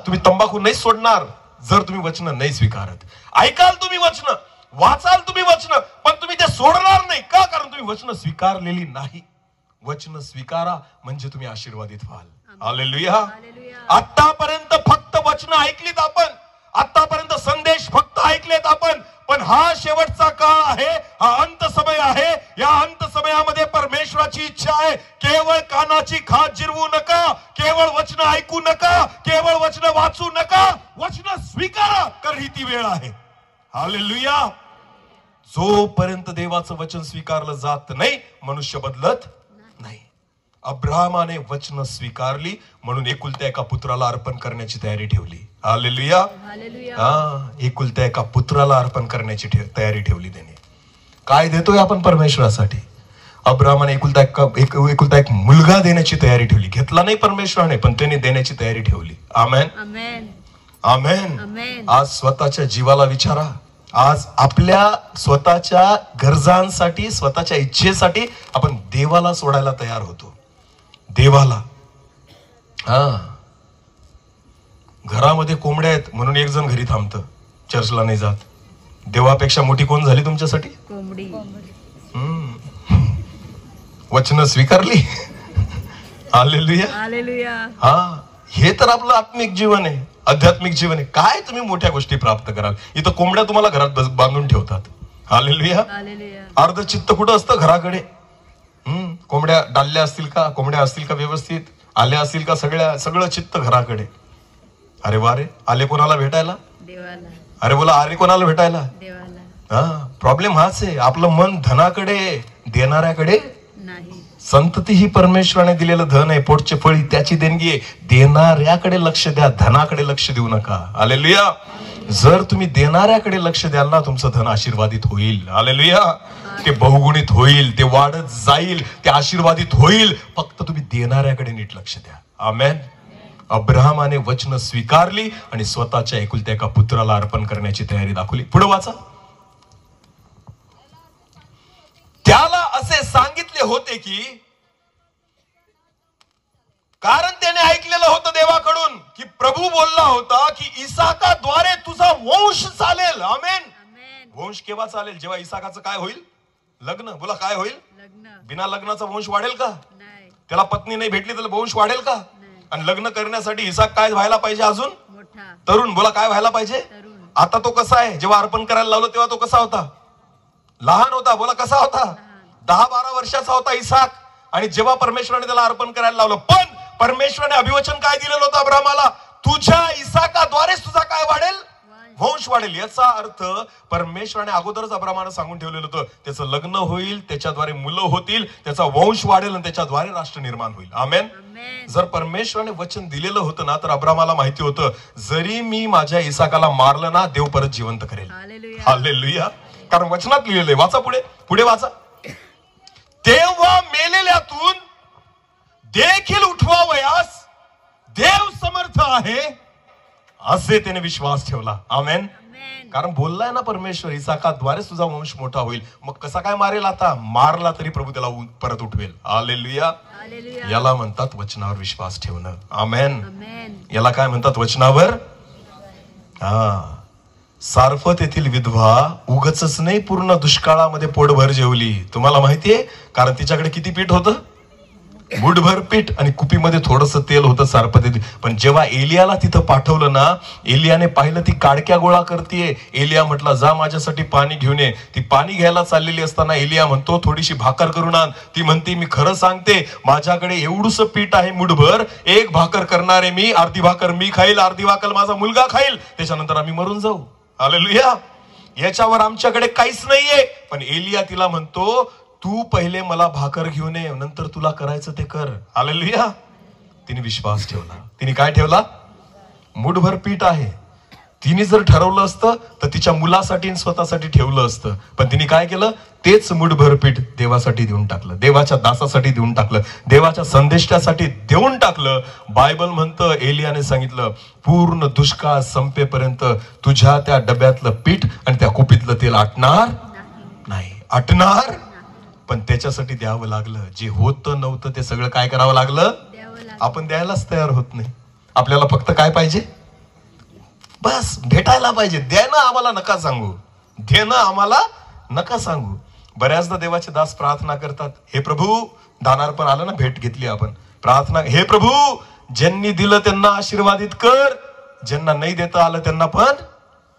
तुम्ही तंबाखू नाही सोडणार जर तुम्ही वचन नाही स्वीकारत. ऐकाल तुम्ही वचन, वाचाल तुम्ही वचन, पण तुम्ही ते सोडणार नाही. का? कारण तुम्ही वचन स्वीकारलेली नाही. वचन स्वीकारा म्हणजे तुम्ही आशीर्वादित व्हाल. हालेलुया. आतापर्यंत फक्त वचन ऐकलीत आपण, आतापर्यंत संदेश फक्त ऐकलेत आपण, पण हा शेवटचा काळ आहे, हा अंत समय आहे. या अंत समयामध्ये परमेश्वराची इच्छा आहे केवळ कानाची खाज जिरवू नका, केवळ वचन ऐकू नका, केवळ वचन वाचू नका, वचन स्वीकारा, कारण ही ती वेळ आहे. हालेलुया. जोपर्यंत देवाचं वचन स्वीकारलं जात नाही मनुष्य बदलत नाही. अब्राहमाने वचन स्वीकारली म्हणून एकुलत्या एका पुत्राला अर्पण करण्याची तयारी ठेवली. हालेलुया. एकुलत्या एका पुत्राला अर्पण करण्याची तयारी ठेवली त्याने. काय देतोय आपण परमेश्वरासाठी? अब्राहमाने एकुलता एक मुलगा देण्याची तयारी ठेवली. घेतला नाही परमेश्वराने, पण त्याने देण्याची तयारी ठेवली. आमेन. आमेन. आज स्वतःच्या जीवाला विचारा. आज आपल्या स्वतःच्या गरजांसाठी, स्वतःच्या इच्छेसाठी आपण देवाला सोडायला तयार होतो. देवाला. घरामध्ये कोंबड्या आहेत म्हणून एक जण घरी थांबतं, चर्चला नाही जात. देवापेक्षा मोठी कोण झाली तुमच्यासाठी? कोंबडी. वचन स्वीकारली. हालेलुया. हे तर आपलं आत्मिक जीवन आहे, आध्यात्मिक जीवन आहे. काय तुम्ही मोठ्या गोष्टी प्राप्त कराल? इथं कोंबड्या तुम्हाला घरात बांधून ठेवतात. हालेलुया. अर्ध चित्त कुठं असतं? घराकडे. कोंबड्या डालल्या असतील का? कोंबड्या असतील का व्यवस्थित? आल्या असतील का? सगळं चित्त घराकडे. अरे वारे, आले कोणाला भेटायला? देवाला. अरे बोला, अरे कोणाला भेटायला? देवाला. प्रॉब्लेम हाच आहे, आपलं मन धनाकडे, देणाऱ्याकडे नाही. संतती ही परमेश्वराने दिलेलं धन आहे, पोटचे फळ ही त्याची देणगी आहे. देणाऱ्याकडे लक्ष द्या, धनाकडे लक्ष देऊ नका. हालेलुया. जर तुम्ही देणाऱ्याकडे लक्ष द्याल ना, तुमचं धन आशीर्वादित होईल. हालेलुया. ते बहुगुणित होईल, ते वाढत जाईल, ते आशीर्वादित होईल. फक्त तुम्ही देणाऱ्याकडे नीट लक्ष द्या. आमेन. अब्राहमाने वचन स्वीकारली आणि स्वतःच्या एकुलत्या एका पुत्राला अर्पण करण्याची तयारी दाखवली. पुढे वाचा. त्याला असे सांगितले होते की, कारण त्याने ऐकलेलं होतं देवाकडून की प्रभू बोलला होता की इसाकाद्वारे तुझा वंश चालेल. आमेन. वंश केव्हा चालेल? जेव्हा इसाकाचं काय होईल? लग्न. बोला, काय होईल? बिना लग्नाचा वंश वाढेल का? त्याला पत्नी नाही भेटली तर वंश वाढेल का? आणि लग्न करण्यासाठी इसाक काय व्हायला पाहिजे? अजून तरुण. बोला, काय व्हायला पाहिजे? आता तो कसा आहे? जेव्हा अर्पण करायला लावलं तेव्हा तो कसा होता? लहान होता. बोला, कसा होता? 10-12 वर्षाचा होता इसाक. आणि जेव्हा परमेश्वराने त्याला अर्पण करायला लावलं, पण परमेश्वराने अभिवचन काय दिलेलं होतं अब्राहमाला? तुझ्या इसाकाद्वारेच तुझा काय वाढेल? वंश वाढेल. याचा अर्थ परमेश्वराने अगोदरच अब्राहमाला सांगून ठेवलेलं होतं, त्याचं लग्न होईल, त्याच्याद्वारे मुलं होतील, त्याचा वंश वाढेल आणि त्याच्याद्वारे राष्ट्र निर्माण होईल. आमेन. जर परमेश्वराने वचन दिलेलं होतं ना, तर अब्राहमाला माहिती होतं, जरी मी माझ्या इसाकाला मारलं ना, देव परत जिवंत करेल. हालेलुया. कारण वचनात लिहिलेलं आहे. वाचा पुढे वाचा. तेव्हा मेलेल्यातून देखील उठवावयास देव समर्थ आहे, असे त्याने विश्वास ठेवला. आमेन. कारण बोललाय ना परमेश्वर, इसाकाद्वारेच तुझा वंश मोठा होईल. मग कसा काय मारेल? आता मारला तरी प्रभू त्याला परत उठवेल. हालेलुया. याला म्हणतात वचनावर विश्वास ठेवणं. आमेन. याला काय म्हणतात? वचनावर. सारफत येथील विधवा उगच नाही पूर्ण दुष्काळामध्ये पोटभर जेवली. तुम्हाला माहितीये? कारण तिच्याकडे किती पीठ होतं? मुठभर पीठ आणि कुपीमध्ये थोडस तेल होतं सारफत येथील. पण जेव्हा एलियाला तिथं पाठवलं ना, एलियाने पाहिलं ती काडक्या गोळा करतेय. एलिया म्हटला, जा माझ्यासाठी पाणी घेऊन ये. ती पाणी घ्यायला चाललेली असताना एलिया म्हणतो, थोडीशी भाकर करून आण. ती म्हणते, मी खरं सांगते, माझ्याकडे एवढूस पीठ आहे मुठभर, एक भाकर करणारे मी, अर्धी भाकर मी खाईल, अर्धी भाकर माझा मुलगा खाईल, त्याच्यानंतर आम्ही मरून जाऊ. हालेलुया. याच्यावर आमच्याकडे काहीच नाहीये. पण एलिया तिला म्हणतो, तू पहिले मला भाकर घेऊन ये, नंतर तुला करायचं ते कर. हालेलुया. तिने विश्वास ठेवला. तिने काय ठेवला? मुठभर पीठ आहे, तिने जर ठरवलं असतं तर तिच्या मुलासाठी आणि स्वतःसाठी ठेवलं असतं, पण तिने काय केलं, तेच मुठभर पीठ देवासाठी देऊन टाकलं, देवाच्या दासासाठी देऊन टाकलं, देवाच्या संदेशासाठी देऊन टाकलं. बायबल म्हणतं एलियाने सांगितलं पूर्ण दुष्काळ संपेपर्यंत तुझ्या त्या डब्यातलं पीठ आणि त्या कुपीतलं तेल आटणार नाही. आटणार, पण त्याच्यासाठी द्यावं लागलं. जे होतं नव्हतं ते सगळं काय करावं लागलं, आपण द्यायलाच तयार होत नाही. आपल्याला फक्त काय पाहिजे, बस भेटायला पाहिजे. देणं आम्हाला नका सांगू, देणं आम्हाला नका सांगू. बऱ्याचदा देवाचे दास प्रार्थना करतात, हे प्रभू, दानार्पण आलं ना, भेट घेतली आपण, प्रार्थना, हे प्रभू ज्यांनी दिलं त्यांना आशीर्वादित कर, ज्यांना नाही देता आलं त्यांना पण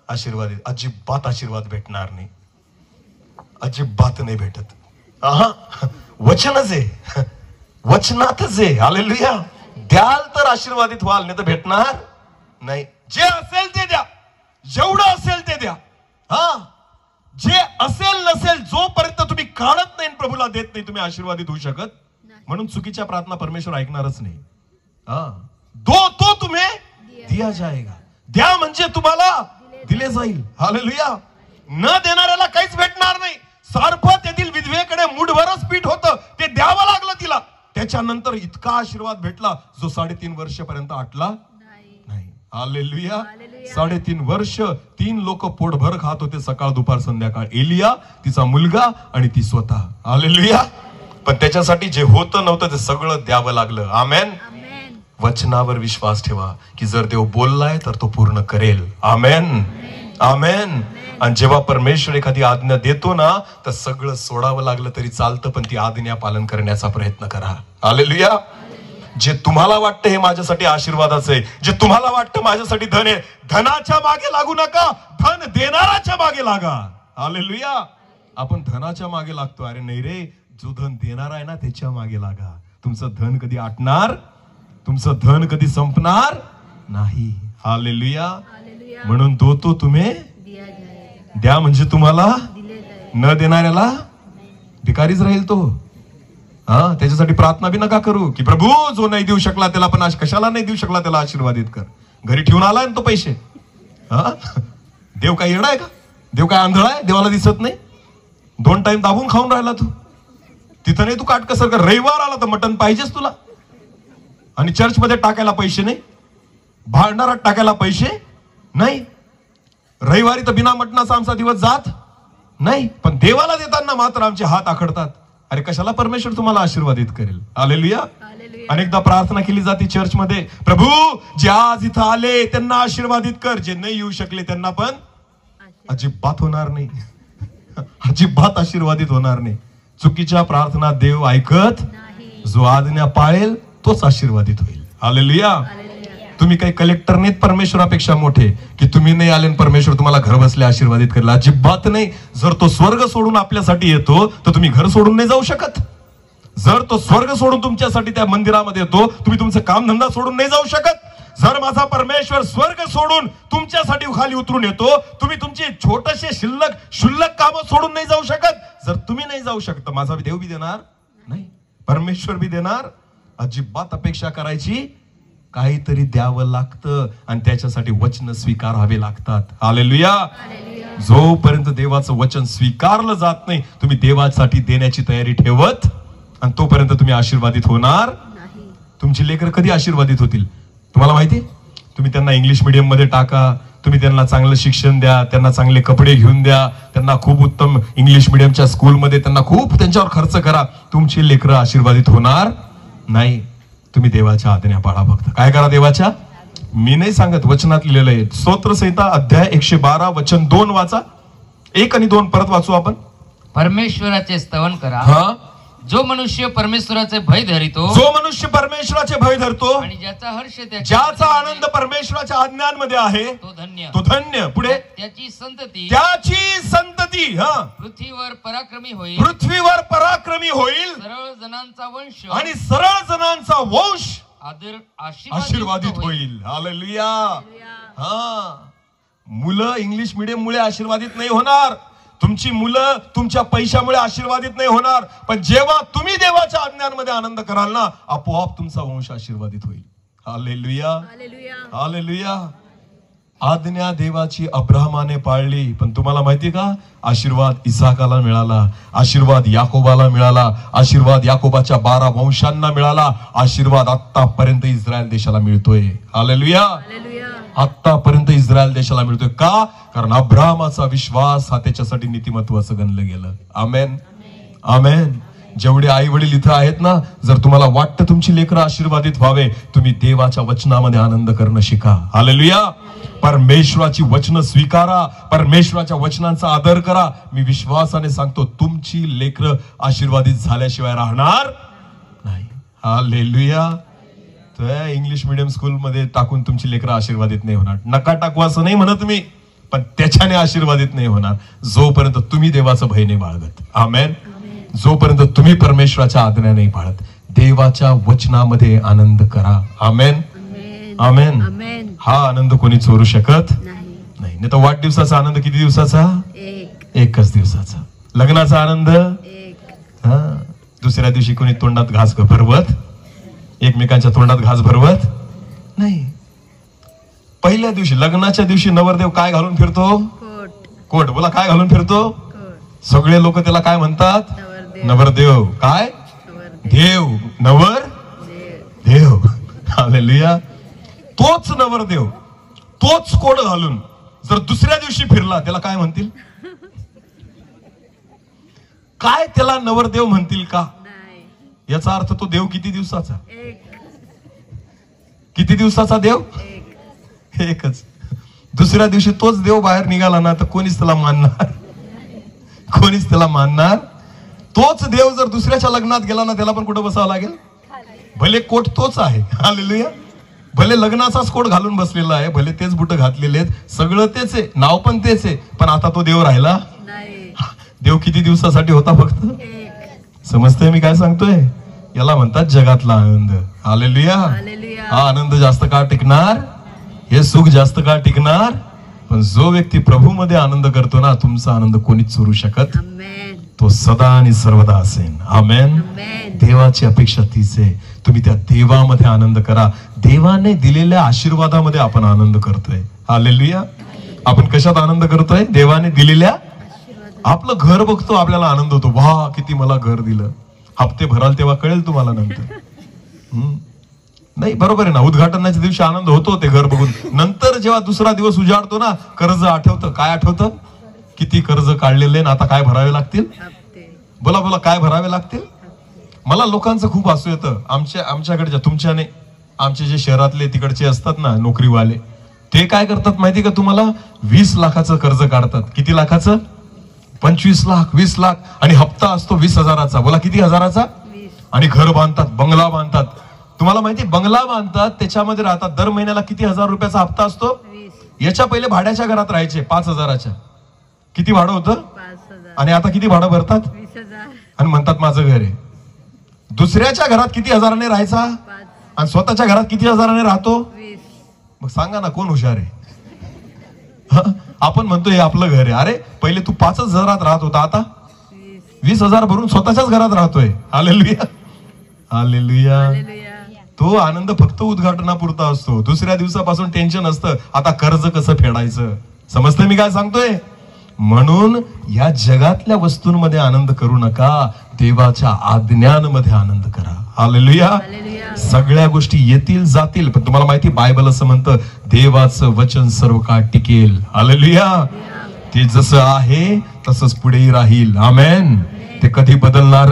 आशीर्वादित. अजिबात आशीर्वाद भेटणार नाही, अजिबात नाही भेटत. वचनच आहे, वचनातच आहे. हालेलुया. द्याल तर आशीर्वादित व्हाल, नाही तर भेटणार नाही. जे असेल ते द्या, जेवढं असेल ते द्या. जे असेल नसेल जोपर्यंत तुम्ही काढत नाही, प्रभूला देत नाही, तुम्ही आशीर्वादित होऊ शकत. म्हणून चुकीच्या प्रार्थना परमेश्वर ऐकणारच नाही. दो तो तुम्हें दिया जाएगा. द्या म्हणजे तुम्हाला दिले जाईल. हालेलुया. न देणाऱ्याला काहीच भेटणार नाही. सारफत येथील विधवेकडे मुठभरच पीठ होतं, ते द्यावं लागलं तिला. त्याच्यानंतर इतका आशीर्वाद भेटला जो 3.5 वर्षापर्यंत आटला नाही. हालेलुया. 3.5 वर्ष 3 लोक पोटभर खात होते, सकाळ दुपार संध्याकाळ. एलिया, तिचा मुलगा आणि ती स्वतः. हालेलुया. पण त्याच्यासाठी जे होतं नव्हतं ते सगळं द्यावं लागलं. आमेन. वचनावर विश्वास ठेवा की जर देव बोललाय तर तो पूर्ण करेल. आमेन, आमेन. आणि जेव्हा परमेश्वर एखादी आज्ञा देतो ना, तर सगळं सोडावं लागलं तरी चालतं, पण ती आज्ञा पालन करण्याचा प्रयत्न करा. हालेलुया. जे तुम्हाला वाटतं हे माझ्यासाठी आशीर्वादाचं आहे, जे तुम्हाला वाटतं माझ्यासाठी धन आहे, धनाच्या मागे लागू नका, धन देणाराच्या मागे लागा. हालेलुया. आपण धनाच्या मागे लागतो, अरे नाही रे, जो धन देणारा आहे ना त्याच्या मागे लागा. तुमचं धन कधी आटणार, तुमचं धन कधी संपणार नाही. हालेलुया. म्हणून तो तुम्ही द्या म्हणजे तुम्हाला न देणाऱ्याला भिकारीच राहील तो. त्याच्यासाठी प्रार्थना बी नका करू की प्रभू जो नाही देऊ शकला त्याला पण कशाला नाही देऊ शकला त्याला आशीर्वादित कर. घरी ठेवून आलाय ना तो पैसे. देव काय येडा आहे का? देव काय आंधळा आहे? देवाला दिसत नाही? 2 टाइम दाबून खाऊन राहिला तू. तिथं नाही तू काटकसर कर. रविवार आला तर मटण पाहिजेच तुला, आणि चर्च मध्ये टाकायला पैसे नाही, भांडारात टाकायला पैसे नाही. रविवारी तर बिना मटणाचा आमचा दिवस जात नाही, पण देवाला देताना मात्र आमचे हात आखडतात. अरे कशाला परमेश्वर तुम्हाला आशीर्वादित करेल. हालेलुया. अनेकदा प्रार्थना केली जाते चर्च मध्ये, प्रभू जे आज इथं आले त्यांना आशीर्वादित कर, जे नाही येऊ शकले त्यांना पण अजिबात होणार नाही, अजिबात आशीर्वादित होणार नाही. चुकीच्या प्रार्थना देव ऐकत, जो आज्ञा पाळेल तोच आशीर्वादित होईल. हालेलुया. तुम्ही काही कलेक्टर नाहीत परमेश्वरापेक्षा मोठे की तुम्ही नाही आले परमेश्वर तुम्हाला घर बसल्या आशीर्वादित करेल. अजिबात नाही. जर तो स्वर्ग सोडून आपल्यासाठी येतो तर तुम्ही घर सोडून नाही जाऊ शकत. जर तो स्वर्ग सोडून तुमच्यासाठी त्या मंदिरामध्ये येतो, तुम्ही तुमचं कामधंदा सोडून नाही जाऊ शकत. जर माझा परमेश्वर स्वर्ग सोडून तुमच्यासाठी खाली उतरून येतो, तुम्ही तुमचे छोटेसे क्षुल्लक काम सोडून नाही जाऊ शकत. जर तुम्ही नाही जाऊ शकत, माझा देव बी देणार नाही, परमेश्वर बी देणार. अजिबात अपेक्षा करायची, काहीतरी द्यावं लागतं आणि त्याच्यासाठी वचन स्वीकारावे लागतात. हालेलुया. जोपर्यंत देवाचं वचन स्वीकारलं जात नाही, तुम्ही देवासाठी देण्याची तयारी ठेवत आणि तोपर्यंत तुम्ही आशीर्वादित होणार. तुमची लेकरं कधी आशीर्वादित होतील तुम्हाला माहिती? तुम्ही त्यांना इंग्लिश मीडियम मध्ये टाका, तुम्ही त्यांना चांगलं शिक्षण द्या, त्यांना चांगले कपडे घेऊन द्या, त्यांना खूप उत्तम इंग्लिश मीडियमच्या स्कूलमध्ये त्यांना खूप त्यांच्यावर खर्च करा, तुमची लेकरं आशीर्वादित होणार नाही. तुम्ही देवाच्या आज्ञा पाळा. फक्त काय करा देवाच्या. मी नाही सांगत, वचनात लिहिलेलं आहे. स्तोत्रसंहिता अध्याय 112 वचन 2 वाचा. 1 आणि 2 परत वाचू आपण. परमेश्वराचे स्तवन करा. जो मनुष्य परमेश्वराचे भय धरितो, जो मनुष्य परमेश्वराचे भय धरतो आणि ज्याचा हर्ष ज्याचा आनंद परमेश्वराच्या आज्ञांमध्ये आहे, तो धन्य. तो धन्य. पुढे त्याची संतती पृथ्वीवर पराक्रमी होईल. पृथ्वीवर पराक्रमी होईल. सरळ जनांचा वंश आणि सरळ जनांचा वंश आशीर्वादित होईल. हालेलुया. मुलं इंग्लिश मीडियम मुळे आशीर्वादित नाही होणार. तुमची मुलं तुमच्या पैशामुळे आशीर्वादित नाही होणार. पण जेव्हा तुम्ही देवाच्या आज्ञांमध्ये आनंद कराल ना, आपोआप तुमचा वंश आशीर्वादित होईल. हालेलुया. हालेलुया. आज्ञा देवाची अब्राहमाने पाळली, पण तुम्हाला माहिती का, आशीर्वाद इसाकाला मिळाला, आशीर्वाद याकोबाला मिळाला, आशीर्वाद याकोबाच्या 12 वंशांना मिळाला, आशीर्वाद आतापर्यंत इस्रायल देशाला मिळतोय. हालेलुया. आतापर्यंत इस्रायल देशाला मिळतोय का? कारण अब्राहमाचा विश्वास हा त्याच्यासाठी नीतिमत्वाचं गणलं गेलं. आमेन, आमेन. जेवढे आई वडील इथं आहेत ना, जर तुम्हाला वाटतं तुमची लेकरं आशीर्वादित व्हावे, तुम्ही देवाच्या वचनामध्ये आनंद करणं शिका. हालेलुया. परमेश्वराची वचनं स्वीकारा, परमेश्वराच्या वचनांचा आदर करा. मी विश्वासाने सांगतो, तुमची लेकरं आशीर्वादित झाल्याशिवाय राहणार नाही. हालेलुया. तर इंग्लिश मीडियम स्कूल मध्ये टाकून तुमची लेकरं आशीर्वादित नाही होणार. नका टाकू असं नाही म्हणत मी, पण त्याच्याने आशीर्वादित नाही होणार जोपर्यंत तुम्ही देवाचं भय नाही बाळगत. आमेन. जोपर्यंत तुम्ही परमेश्वराच्या आज्ञा नाही पाळत. देवाच्या वचनामध्ये आनंद करा. आमेन, आमेन. हा आनंद कोणी चोरू शकत नाही. तर वाढदिवसाचा आनंद किती दिवसाचा? एकच दिवसाचा. लग्नाचा आनंद दुसऱ्या दिवशी कोणी तोंडात घास भरवत, एकमेकांच्या तोंडात घास भरवत नाही. पहिल्या दिवशी, लग्नाच्या दिवशी नवरदेव काय घालून फिरतो? कोट. बोला, काय घालून फिरतो? सगळे लोक त्याला काय म्हणतात? नवरदेव. काय? देव. नवर देव. हालेलुया. तोच नवरदेव तोच कोट घालून जर दुसऱ्या दिवशी फिरला, त्याला काय म्हणतील? काय त्याला नवरदेव म्हणतील का? याचा अर्थ तो देव किती दिवसाचा? किती दिवसाचा देव? एकच. दुसऱ्या दिवशी तोच देव बाहेर निघाला ना, तर कोणीच त्याला मानणार? कोणीच त्याला मानणार? तोच देव जर दुसऱ्याच्या लग्नात गेला ना, त्याला पण कुठं बसावं लागेल? भले कोट तोच आहे. हालेलुया. भले लग्नाचाच कोट घालून बसलेला आहे, भले तेच बुट घातलेले आहेत, सगळं तेच आहे, नाव पण तेच आहे, पण आता तो देव राहिला नाही. देव किती दिवसासाठी होता फक्त? समजतंय मी काय सांगतोय? याला म्हणतात जगातला आनंद. हालेलुया. हा आनंद जास्त काळ टिकणार, हे सुख जास्त काळ टिकणार, पण जो व्यक्ती प्रभू मध्ये आनंद करतो ना, तुमचा आनंद कोणीच चोरू शकत, तो सदा आणि सर्वदा असेल. आमेन. देवाची अपेक्षा तीच आहे. तुम्ही त्या देवामध्ये आनंद करा. देवाने दिलेल्या आशीर्वादामध्ये आपण आनंद करतोय. हालेलुया. आपण कशात आनंद करतोय? देवाने दिलेल्या. आपलं घर बघतो, आपल्याला आनंद होतो, वाह किती मला घर दिलं. हप्ते भराल तेव्हा कळेल तुम्हाला नंतर. नाही, बरोबर आहे ना. उद्घाटनाच्या दिवशी आनंद होतो ते घर बघून. नंतर जेव्हा दुसरा दिवस उजाडतो ना, कर्ज आठवतं. काय आठवतं? किती कर्ज काढलेले ना, आता काय भरावे लागतील? बोला बोला, काय भरावे लागतील? मला लोकांचं खूप हसू येतं. आमच्याकडच्या, तुमच्याने, आमचे जे शहरातले तिकडचे असतात ना नोकरीवाले, ते काय करतात माहिती का तुम्हाला? 20 लाखाचं कर्ज काढतात. किती लाखाचं? 25 लाख, 20 लाख, आणि हप्ता असतो 20,000चा. बोला, किती हजाराचा? आणि घर बांधतात, बंगला बांधतात. तुम्हाला माहिती, बंगला बांधतात, त्याच्यामध्ये राहतात. दर महिन्याला किती हजार रुपयाचा हप्ता असतो? याच्या पहिले भाड्याच्या घरात राहायचे 5,000च्या. किती भाडं होतं? 5,000. आणि आता किती भाडं भरतात? 20,000. आणि म्हणतात माझं घर आहे. दुसऱ्याच्या घरात किती हजाराने राहायचा? आणि स्वतःच्या घरात किती हजाराने राहतो? 20. मग सांगा ना, कोण हुशार आहे? आपण म्हणतो हे आपलं घर आहे. अरे पहिले तू 5,000 राहत होता, आता 20,000 भरून स्वतःच्याच घरात राहतोय. हालेलुया. हालेलुया. तो आनंद फक्त उद्घाटनापुरता असतो. दुसऱ्या दिवसापासून टेन्शन असतं, आता कर्ज कसं फेडायचं. समजतंय मी काय सांगतोय? म्हणून या जगातल्या वस्तूंमध्ये आनंद करू नका, देवाच्या आज्ञांमध्ये आनंद करा. हालेलुया. सगळ्या गोष्टी येतील जातील, पण तुम्हाला माहिती, बायबल असं म्हणतं, देवाचं वचन सर्व काळ टिकेल. हालेलुया. ते जसं आहे तसंच पुढेही राहील. आमेन. ते कधी बदलणार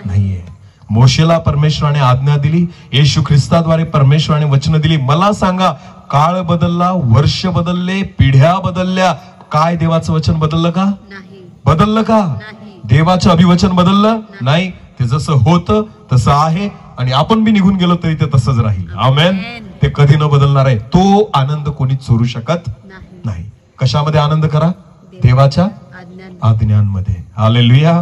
नाहीये. मोशेला परमेश्वराने आज्ञा दिली, येशू ख्रिस्ताद्वारे परमेश्वराने वचन दिली. मला सांगा, काळ बदलला, वर्ष बदलले, पिढ्या बदलल्या, काय देवाचं वचन बदललं का? बदललं का? देवाचं अभिवचन बदललं नाही. ते जसं होतं तसं आहे, आणि आपण बी निघून गेलो तरी ते तसंच राहील. आमेन. ते कधी न बदलणार आहे. तो आनंद कोणी चोरू शकत नाही. कशामध्ये आनंद करा? देवाच्या आज्ञांमध्ये. हालेलुया.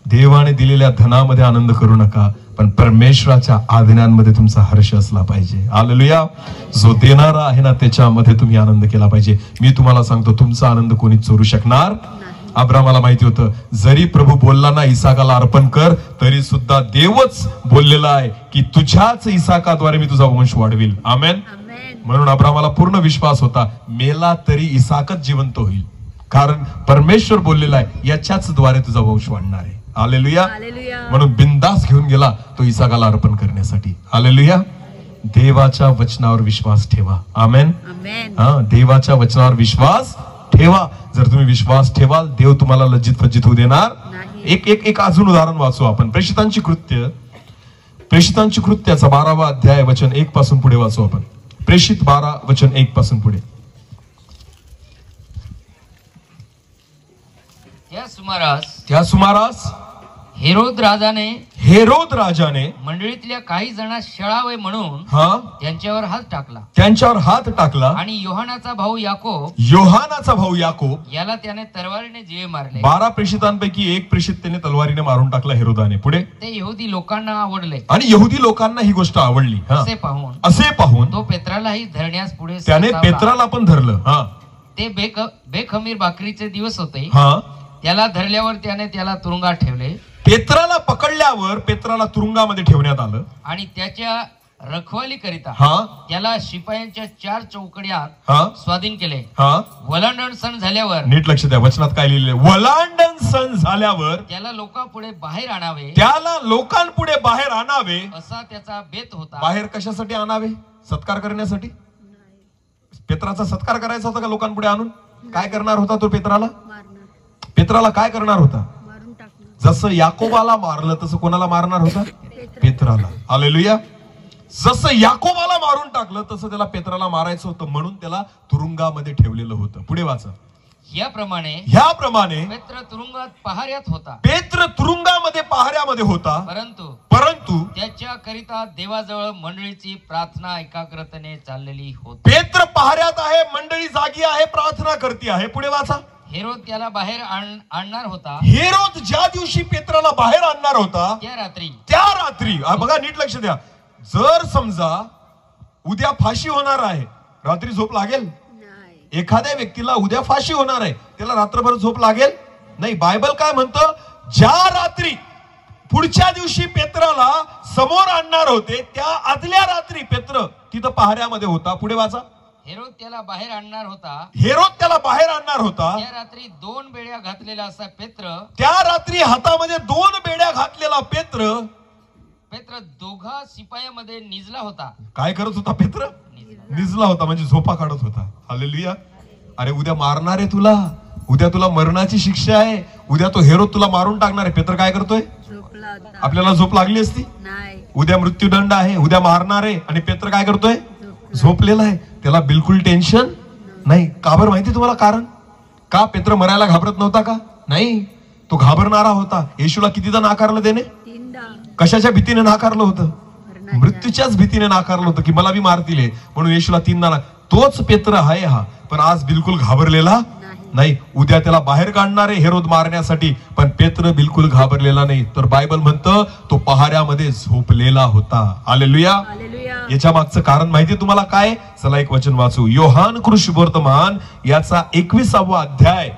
देवाने दिलेल्या धनामध्ये आनंद करू नका, पण परमेश्वराच्या आज्ञांमध्ये तुमचा हर्ष असला पाहिजे. हालेलुया. जो देणारा आहे ना, त्याच्यामध्ये तुम्ही आनंद केला पाहिजे. मी तुम्हाला सांगतो, तुमचा आनंद कोणी चोरू शकणार. अब्रामाला माहिती होतं, जरी प्रभू बोलला ना इसाकाला अर्पण कर, तरी सुद्धा देवच बोललेला आहे की तुझ्याच इसाकाद्वारे मी तुझा वंश वाढविल. आमेन. म्हणून अब्रामाला पूर्ण विश्वास होता, मेला तरी इसाकच जिवंत होईल, कारण परमेश्वर बोललेला आहे याच्याच द्वारे तुझा वंश वाढणार आहे. हालेलुया. म्हणून बिंदास घेऊन गेला तो इसाकाला अर्पण करण्यासाठी. हालेलुया. देवाच्या वचनावर विश्वास ठेवा. आमेन. देवाच्या वचनावर विश्वास ठेवा. जर तुम्ही विश्वास ठेवाल, देव तुम्हाला लज्जित फज्जित होऊ देणार. एक अजून उदाहरण वाचू आपण. प्रेषितांची कृत्याचा 12वा अध्याय वचन 1 पासून पुढे वाचू आपण. प्रेषित 12 वचन 1 पासून पुढे. त्या सुमारास हेरोद राजाने मंडळीतल्या काही जणांस छळावे म्हणून त्यांच्यावर हात टाकला आणि योहानाचा भाऊ याकोब याला त्याने तलवारीने जीवे मारले. 12 प्रेषितांपैकी एक प्रेषित त्याने तलवारीने मारून टाकला हेरोदाने. पुढे ते यहुदी लोकांना आवडले आणि यहुदी लोकांना ही गोष्ट आवडली. असे पाहून तो पेत्रालाही धरण्यास पुढे त्याने पेत्राला पण धरलं. ते बेखमीर भाकरीचे दिवस होते. त्याला धरल्यावर त्याने त्याला तुरुंगात ठेवले. पेत्राला पकडल्यावर पेत्राला तुरुंगामध्ये ठेवण्यात आलं आणि त्याच्या रखवालीकरिता त्याला शिपायांच्या 4 चौकड्यात स्वाधीन केले. वलांडण सण झाल्यावर, नीट लक्ष द्या वचनात काय लिहिलेलं, वलांडण सण झाल्यावर त्याला लोकांपुढे बाहेर आणावे असा त्याचा बेत होता. बाहेर कशासाठी आणावे? सत्कार करण्यासाठी. पेत्राचा सत्कार करायचा होता का लोकांपुढे आणून? काय करणार होता तो पेत्राला काय करणार होता? जसं याकोबाला मारलं तसं कोणाला मारणार होता? पेत्राला. हालेलुया. जसं याकोबाला मारून टाकलं तसं त्याला पेत्राला मारायचं होतं, म्हणून त्याला तुरुंगामध्ये ठेवलेलं होतं. पुढे वाचा. ह्याप्रमाणे पेत्र तुरुंगात पहाऱ्यात होता. पेत्र तुरुंगामध्ये पहाऱ्यामध्ये होता. परंतु त्याच्याकरिता देवाजवळ मंडळीची प्रार्थना एकाग्रतेने चाललेली होती. पेत्र पहाऱ्यात आहे, मंडळी जागी आहे, प्रार्थना करते आहे. पुढे वाचा. हेरोद त्याला बाहेर आणणार होता. हेरोद ज्या दिवशी पेत्राला बाहेर आणणार होता त्या रात्री बघा नीट लक्ष द्या. जर समजा उद्या फाशी होणार आहे, रात्री झोप लागेल? एखाद्या व्यक्तीला उद्या फाशी होणार आहे, त्याला रात्रभर झोप लागेल? नाही. बायबल काय म्हणतं? ज्या रात्री पुढच्या दिवशी पेत्राला समोर आणणार होते त्या आदल्या रात्री पेत्र तिथं पहाऱ्यामध्ये होता. पुढे वाचा. हेरोद त्याला बाहेर आणणार होता. त्या रात्री 2 बेड्या घातलेला असा पेत्र, त्या रात्री हातामध्ये 2 बेड्या घातलेला पेत्र दोघा शिपायामध्ये निजला होता. काय करत होता? पेत्र निजला होता म्हणजे झोपा काढत होता. हालेलुया. अरे उद्या मारणार आहे तुला, उद्या तुला मरणाची शिक्षा आहे, उद्या तो हेरोद तुला मारून टाकणार आहे. पेत्र काय करतोय? आपल्याला झोप लागली असती? उद्या मृत्यूदंड आहे, उद्या मारणार आहे, आणि पेत्र काय करतोय? झोपलेला आहे. त्याला बिलकुल टेन्शन नाही. का बरं माहिती तुम्हाला कारण? का पेत्र मरायला घाबरत नव्हता का? नाही, तो घाबरणारा होता. येशूला कितीदा नाकारलं त्याने? कशाच्या भीतीने नाकारलं होतं? मृत्यूच्याच भीतीने नाकारलं होतं की मला बी मारतील म्हणून येशूला 3दा. तोच पेत्र आहे हा, पण आज बिलकुल घाबरलेला नाही. उद्या त्याला बाहेर काढणार आहे हेरोद मारण्यासाठी, पण पेत्र बिलकुल घाबरलेला नाही. तर बायबल म्हणतं तो पहाऱ्यामध्ये झोपलेला होता. हालेलुया. याच्या मागचं कारण माहिती तुम्हाला काय? चला एक वचन वाचू. योहान कृष्णवर्तमान याचा 21वा अध्याय.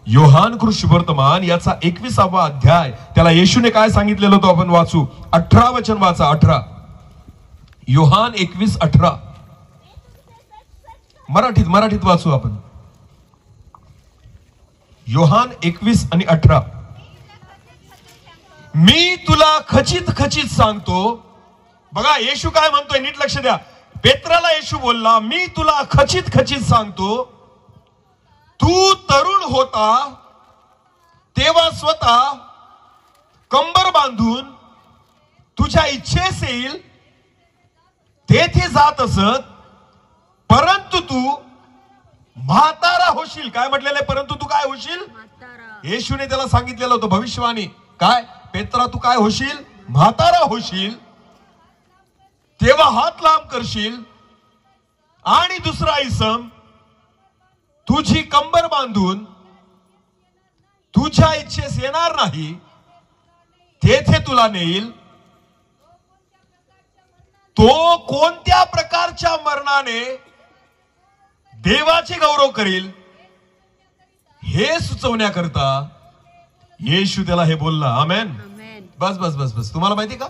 योहान कृष्णवर्तमान याचा 21वा अध्याय. त्याला येशूने काय सांगितलेलं होतं आपण वाचू. 18 वचन वाचा. 18 योहान 21:18 मराठीत वाचू आपण. योहान 21:18. मी तुला खचित सांगतो. बघा येशू काय म्हणतोय, नीट लक्ष द्या. पेत्राला येशू बोलला, मी तुला खचित सांगतो, तू तरुण होता तेव्हा स्वतः कंबर बांधून तुझ्या इच्छेस येईल तेथे जात असत, परंतु तू म्हातारा होशील. काय म्हटलेलं आहे? परंतु तू काय होशील? येशूने त्याला सांगितलेलं होतं भविष्यवाणी. काय? पेत्रा तू काय होशील? म्हातारा होशील, तेव्हा हात लांब करशील आणि दुसरा इसम तुझी कंबर बांधून तुझ्या इच्छेस येणार नाही तेथे तुला नेईल. तो कोणत्या प्रकारच्या मरणाने देवाचे गौरव करील हे सुचवण्याकरता येशू त्याला हे बोलला. आमेन. बस. तुम्हाला माहिती का?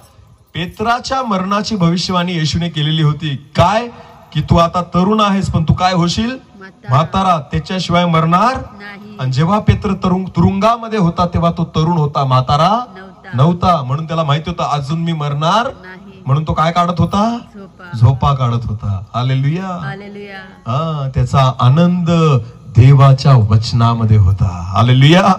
पेत्राच्या मरणाची भविष्यवाणी येशूने केलेली होती. काय? की तू आता तरुण आहेस पण तू काय होशील म्हातारा, त्याच्याशिवाय मरणार आणि जेव्हा पेत्र तुरुंगामध्ये होता तेव्हा तो तरुण होता, म्हातारा नव्हता. म्हणून त्याला माहिती होतं अजून मी मरणार, म्हणून तो काय काढत होता, झोपा काढत होता. हालेलुया. हा, त्याचा आनंद देवाच्या वचनामध्ये होता. हालेलुया.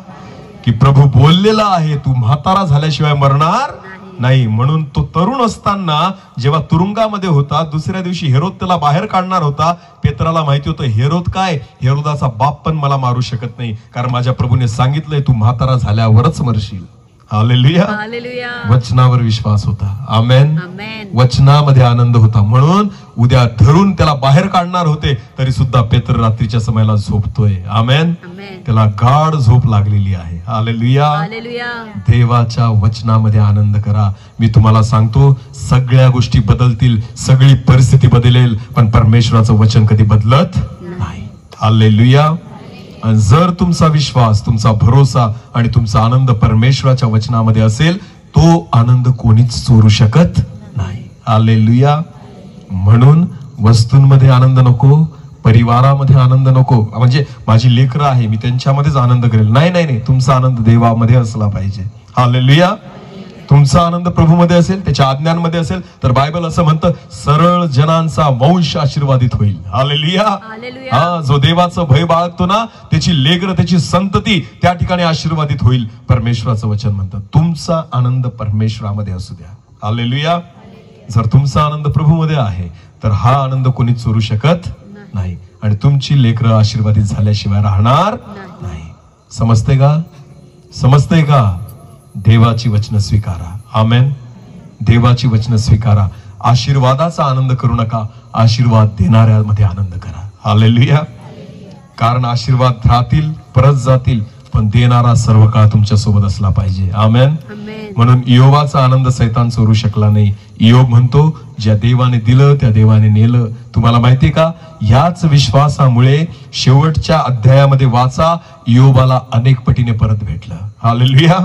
की प्रभू बोललेला आहे तू म्हातारा झाल्याशिवाय मरणार नाही. म्हणून तो तरुण असताना जेव्हा तुरुंगामध्ये होता, दुसऱ्या दिवशी हेरोद त्याला बाहेर काढणार होता. पेत्राला माहिती होतं हेरोद काय, हेरोदाचा बाप पण मला मारू शकत नाही, कारण माझ्या प्रभूने सांगितलंय तू म्हातारा झाल्यावरच मरशील. हालेलुया. वचनावर विश्वास होता. आमेन. वचनामध्ये आनंद होता. म्हणून उद्या धरून त्याला बाहेर काढणार होते तरी सुद्धा पेत्र रात्रीच्या समयाला झोपतोय. आमेन. त्याला गाढ झोप लागलेली आहे. हालेलुया. देवाच्या वचनामध्ये आनंद करा. मी तुम्हाला सांगतो सगळ्या गोष्टी बदलतील, सगळी परिस्थिती बदलेल, पण परमेश्वराचं वचन कधी बदलत नाही. हालेलुया. जर तुमचा विश्वास, तुमचा भरोसा आणि तुमचा आनंद परमेश्वराच्या वचनामध्ये असेल, तो आनंद कोणीच चोरू शकत नाही. हालेलुया. म्हणून वस्तूंमध्ये आनंद नको, परिवारामध्ये आनंद नको. म्हणजे माझी लेकरं आहे मी त्यांच्यामध्येच आनंद करेल, नाही नाही नाही, तुमचा आनंद देवामध्ये असला पाहिजे. हालेलुया. तुमचा आनंद प्रभूमध्ये असेल, त्याच्या आज्ञांमध्ये असेल, तर बायबल असं म्हणतं सरळ जनांचा वंश आशीर्वादित होईल. हालेलुया. हा, जो देवाचं भय बाळगतो ना, त्याची लेकरं, त्याची संतती त्या ठिकाणी आशीर्वादित होईल. परमेश्वराचं वचन म्हणतं तुमचा आनंद परमेश्वरामध्ये असू द्या. हालेलुया. जर तुमचा आनंद प्रभूमध्ये आहे तर हा आनंद कोणी चोरू शकत नाही आणि तुमची लेकरं आशीर्वादित झाल्याशिवाय राहणार नाही. समजते का? समजते का? देवाची वचन स्वीकारा. आमेन. देवाची वचन स्वीकारा. आशीर्वादाचा आनंद करू नका, आशीर्वाद देणाऱ्यामध्ये आनंद करा. हालेलुया. कारण आशीर्वाद राहतील परत जातील, पण देणारा सर्व काळ तुमच्या सोबत असला पाहिजे. आमेन. म्हणून इयोबाचा आनंद सैतान चोरू शकला नाही. इयोब म्हणतो ज्या देवाने दिलं त्या देवाने नेलं. तुम्हाला माहितीये का, याच विश्वासामुळे शेवटच्या अध्यायामध्ये वाचा, इयोबाला अनेक पटीने परत भेटलं. हालेलुया.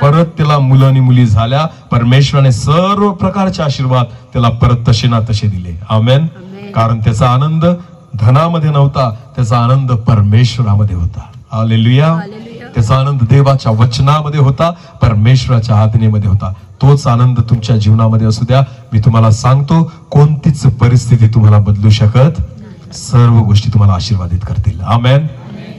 परत त्याला मुलं आणि मुली झाल्या. परमेश्वराने सर्व प्रकारचे आशीर्वाद त्याला परत तसे ना तसे दिले. आमेन. कारण त्याचा आनंद धनामध्ये नव्हता, त्याचा आनंद परमेश्वरामध्ये होता. हालेलुया. त्याचा आनंद देवाच्या वचनामध्ये होता, परमेश्वराच्या आज्ञेमध्ये होता. तोच आनंद तुमच्या जीवनामध्ये असू द्या. मी तुम्हाला सांगतो कोणतीच परिस्थिती तुम्हाला बदलू शकत, सर्व गोष्टी तुम्हाला आशीर्वादित करतील. आमेन.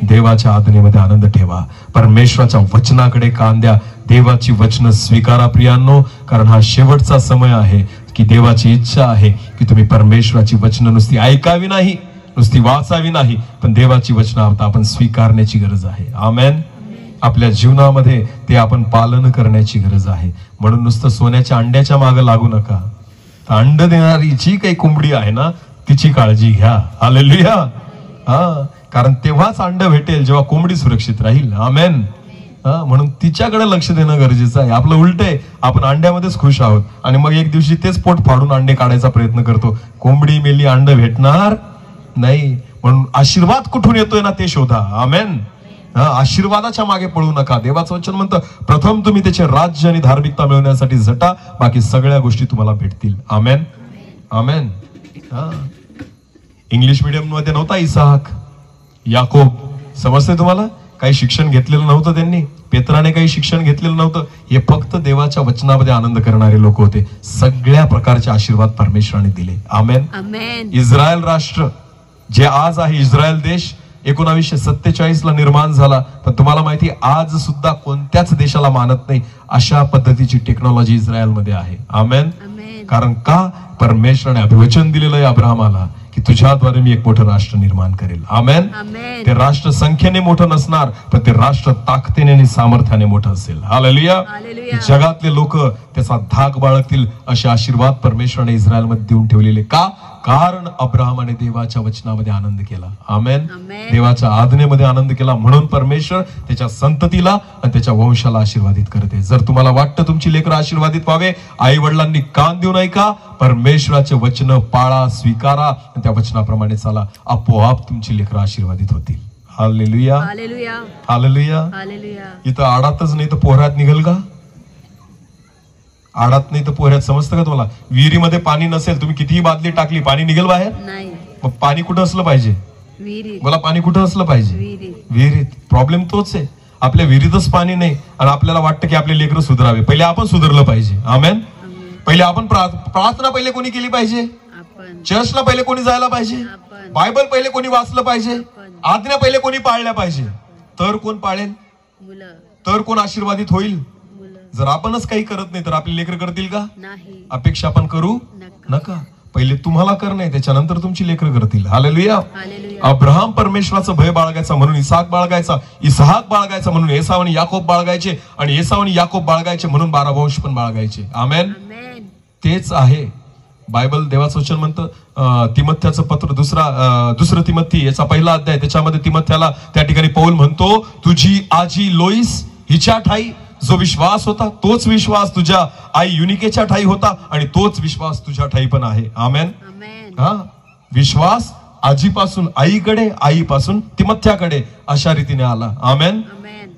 देवाच्या आज्ञेमध्ये आनंद ठेवा, परमेश्वराच्या वचनाकडे कान द्या. देवाची वचन स्वीकारा प्रियांनो, कारण हा शेवटचा समय आहे की देवाची इच्छा आहे की तुम्ही परमेश्वराची वचन नुसती ऐकावी नाही, नुसती वाचावी नाही, पण देवाची वचन आता आपण स्वीकारण्याची गरज आहे. आमेन. आपल्या जीवनामध्ये ते आपण पालन करण्याची गरज आहे. म्हणून नुसतं सोन्याच्या अंड्याच्या मागे लागू नका. अंड देणारी जी काही कोंबडी आहे ना, तिची काळजी घ्या. हालेलुया. हा, कारण तेव्हाच अंड भेटेल जेव्हा कोंबडी सुरक्षित राहील. आमेन. म्हणून तिच्याकडे लक्ष देणं गरजेचं आहे. आपलं उलट आहे, आपण अंड्यामध्येच खुश आहोत आणि मग एक दिवशी तेच पोट फाडून अंडे काढायचा प्रयत्न करतो. कोंबडी मेली, अंड भेटणार नाही. म्हणून आशीर्वाद कुठून येतोय ना ते शोधा. आमेन. आशीर्वादाच्या मागे पळू नका. देवाचं वचन म्हणतं प्रथम तुम्ही त्याचे राज्य आणि धार्मिकता मिळवण्यासाठी झटा, बाकी सगळ्या गोष्टी तुम्हाला भेटतील. आमेन. आमेन. इंग्लिश मीडियम मध्ये नव्हता इसाक, याकोब. समजते तुम्हाला? काही शिक्षण घेतलेलं नव्हतं त्यांनी. पेत्राने काही शिक्षण घेतलेलं नव्हतं. हे फक्त देवाच्या वचनामध्ये आनंद करणारे लोक होते. सगळ्या प्रकारचे आशीर्वाद परमेश्वराने दिले. आमेन. इस्रायल राष्ट्र जे आज आहे, इस्रायल देश 1947 ला निर्माण झाला, पण तुम्हाला माहिती आज सुद्धा कोणत्याच देशाला मानत नाही अशा पद्धतीची टेक्नॉलॉजी इस्रायलमध्ये आहे. आमेन. कारण का? परमेश्वराने अभिवचन दिलेलं आहे अब्राहमाला की तुझ्याद्वारे मी एक मोठं राष्ट्र निर्माण करेल. आमेन. ते राष्ट्र संख्येने मोठं नसणार, पण ते राष्ट्र ताकदीने आणि सामर्थ्याने मोठं असेल. हालेलुया. जगातले लोक त्याचा धाक बाळगतील असे आशीर्वाद परमेश्वराने इस्रायलमध्ये देऊन ठेवलेले. का? कारण अब्राहमाने देवाच्या वचनामध्ये आनंद केला. आमेन. देवाच्या आज्ञेमध्ये आनंद केला, म्हणून परमेश्वर त्याच्या संततीला आणि त्याच्या वंशाला आशीर्वादित करते. जर तुम्हाला वाटतं तुमची लेकरं आशीर्वादित व्हावे, आई वडिलांनी कान देऊन ऐका, परमेश्वराचे वचन पाळा, स्वीकारा आणि त्या वचनाप्रमाणे चाला. आपोआप तुमची लेकरं आशीर्वादित होतील. हालेलुया. हालेलुया. इथं आडातच नाही तर पोहरात निघेल का? आडात नाही तर पोह्यात, समजतं का तुम्हाला? विहिरीमध्ये पाणी नसेल, तुम्ही कितीही बादली टाकली, पाणी निघेल बाहेर? मग पाणी कुठं असलं पाहिजे? मला पाणी कुठं असलं पाहिजे? विहिरीत. प्रॉब्लेम तोच आहे, आपल्या विहिरीतच पाणी नाही आणि आपल्याला वाटतं की आपले लेकरं सुधारावे. पहिले आपण सुधारलं पाहिजे. आमेन. पहिले आपण प्रार्थना पहिले कोणी केली पाहिजे? चर्चला पहिले कोणी जायला पाहिजे? बायबल पहिले कोणी वाचलं पाहिजे? आज्ञा पहिले कोणी पाळल्या पाहिजे? तर कोण पाळेल? तर कोण आशीर्वादित होईल? जर आपणच काही करत नाही तर आपले लेकर करतील का? अपेक्षा आपण करू नका. पहिले तुम्हाला करणे, त्याच्यानंतर तुमची लेकर करतील. हालेलुया. अब्राहम परमेश्वराचं भय बाळगायचा म्हणून इसाक बाळगायचा, इसाक बाळगायचा म्हणून एसाव आणि याकोब बाळगायचे, आणि एसाव आणि याकोब बाळगायचे म्हणून 12 वंश पण बाळगायचे. आमेन. तेच आहे बायबल. देवाचं वचन म्हणतं, तिमथ्याचं पत्र दुसरं तिमथी याचा पहिला अध्याय, त्याच्यामध्ये तिमथ्याला त्या ठिकाणी पौल म्हणतो, तुझी आजी लोईस हिच्या ठाई जो विश्वास होता तोच विश्वास तुझ्या आई युनिकेच्या ठाई होता, आणि तोच विश्वास तुझ्या ठाई पण आहे. आमेन. हा विश्वास आजीपासून आईकडे, आईपासून तिमथ्याकडे अशा रीतीने आला. आमेन.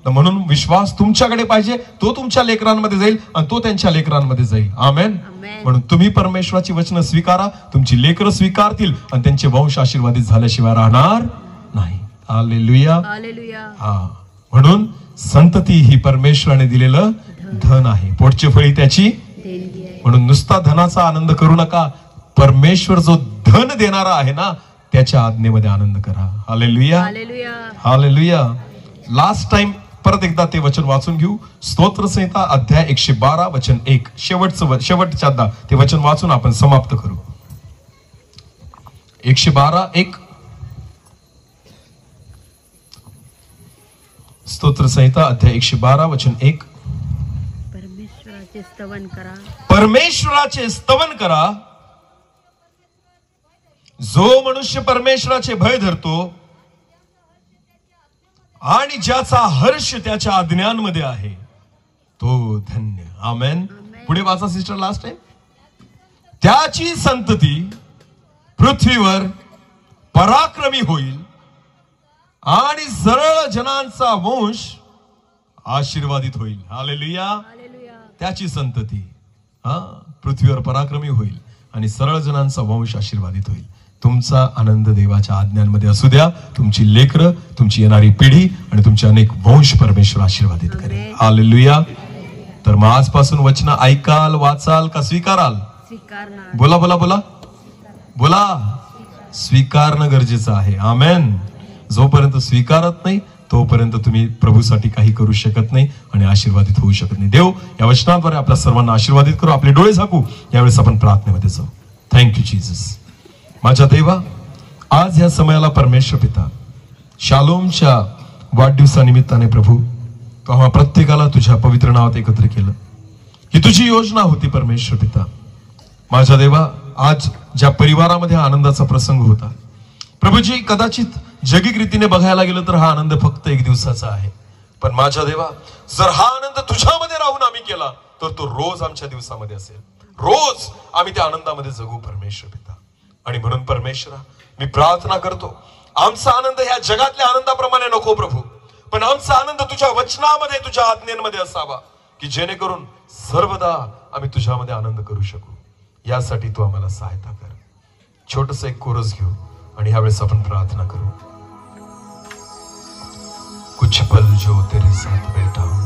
म्हणून विश्वास तुमच्याकडे पाहिजे, तो तुमच्या लेकरांमध्ये जाईल आणि तो त्यांच्या लेकरांमध्ये जाईल. आमेन. म्हणून तुम्ही परमेश्वराची वचनं स्वीकारा, तुमची लेकरं स्वीकारतील आणि त्यांचे वंश आशीर्वादित झाल्याशिवाय राहणार नाही. हालेलुया. हा म्हणून संतती ही परमेश्वराने दिलेलं धन आहे, पोटची फळी त्याची. म्हणून नुसता धनाचा आनंद करू नका, परमेश्वर जो धन देणारा आहे ना त्याच्या आज्ञेमध्ये आनंद करा. हालेलुया. हालेलुया. लास्ट टाइम परत एकदा ते वचन वाचून घेऊ. स्तोत्रसंहिता अध्याय 112 वचन 1, शेवटच्या ते वचन वाचून आपण समाप्त करू. 112:1 स्तोत्रसंहिता अध्याय 112 वचन 1. परमेश्वराचे स्तवन करा, जो मनुष्य परमेश्वराचे भय धरतो आणि ज्याचा हर्ष त्याच्या आज्ञांमध्ये आहे तो धन्य. आमेन. पुढे वाचा सिस्टर, लास्ट आहे. त्याची संतती पृथ्वीवर पराक्रमी होईल आणि सरळ जनांचा वंश आशीर्वादित होईल. हालेलुया. त्याची संतती पृथ्वीवर पराक्रमी होईल आणि सरळ जनांचा वंश आशीर्वादित होईल. तुमचा आनंद देवाच्या आज्ञांमध्ये असू द्या. तुमची लेकरं, तुमची येणारी पिढी आणि तुमचे अनेक वंश परमेश्वर आशीर्वादित करेल. हालेलुया. तर मग आजपासून वचन ऐकाल, वाचाल का स्वीकाराल? बोला बोला बोला बोला. स्वीकारणं गरजेचं आहे. आमेन. जोपर्यंत स्वीकारत नाही तोपर्यंत तुम्ही प्रभूसाठी काही करू शकत नाही आणि आशीर्वादित होऊ शकत नाही. देव या वचनाद्वारे आपल्या सर्वांना आशीर्वादित करू. आपले डोळे झाकू. यावेळेस आपण प्रार्थनेमध्ये जाऊ. Thank you Jesus. माझ्या देवा, आज या समयाला परमेश्वर पिता शालोमच्या वाढदिवसानिमित्ताने प्रभू तू आम्हा प्रत्येकाला तुझ्या पवित्र नावात एकत्र केलं. ही तुझी योजना होती परमेश्वर पिता. माझ्या देवा, आज ज्या परिवारामध्ये आनंदाचा प्रसंग होता प्रभूजी, कदाचित जगिक रीतीने बघायला गेलं तर हा आनंद फक्त एक दिवसाचा आहे, पण माझ्या देवा जर हा आनंद तुझ्यामध्ये राहून आम्ही केला तर तो रोज आमच्या दिवसामध्ये असेल. रोज आम्ही त्या आनंदामध्ये जगू परमेश्वर पिता. आणि म्हणून परमेश्वरा मी प्रार्थना करतो, आमचा आनंद ह्या जगातल्या आनंदाप्रमाणे नको प्रभू, पण आमचा आनंद तुझ्या वचनामध्ये, तुझ्या आज्ञेमध्ये असावा, की जेणेकरून सर्वदा आम्ही तुझ्यामध्ये आनंद करू शकू. यासाठी तू आम्हाला सहायता कर. छोटस एक कोरस घेऊ आणि ह्यावेळेस आपण प्रार्थना करू. कुछ पल जो तेरे साथ बैठा हूं,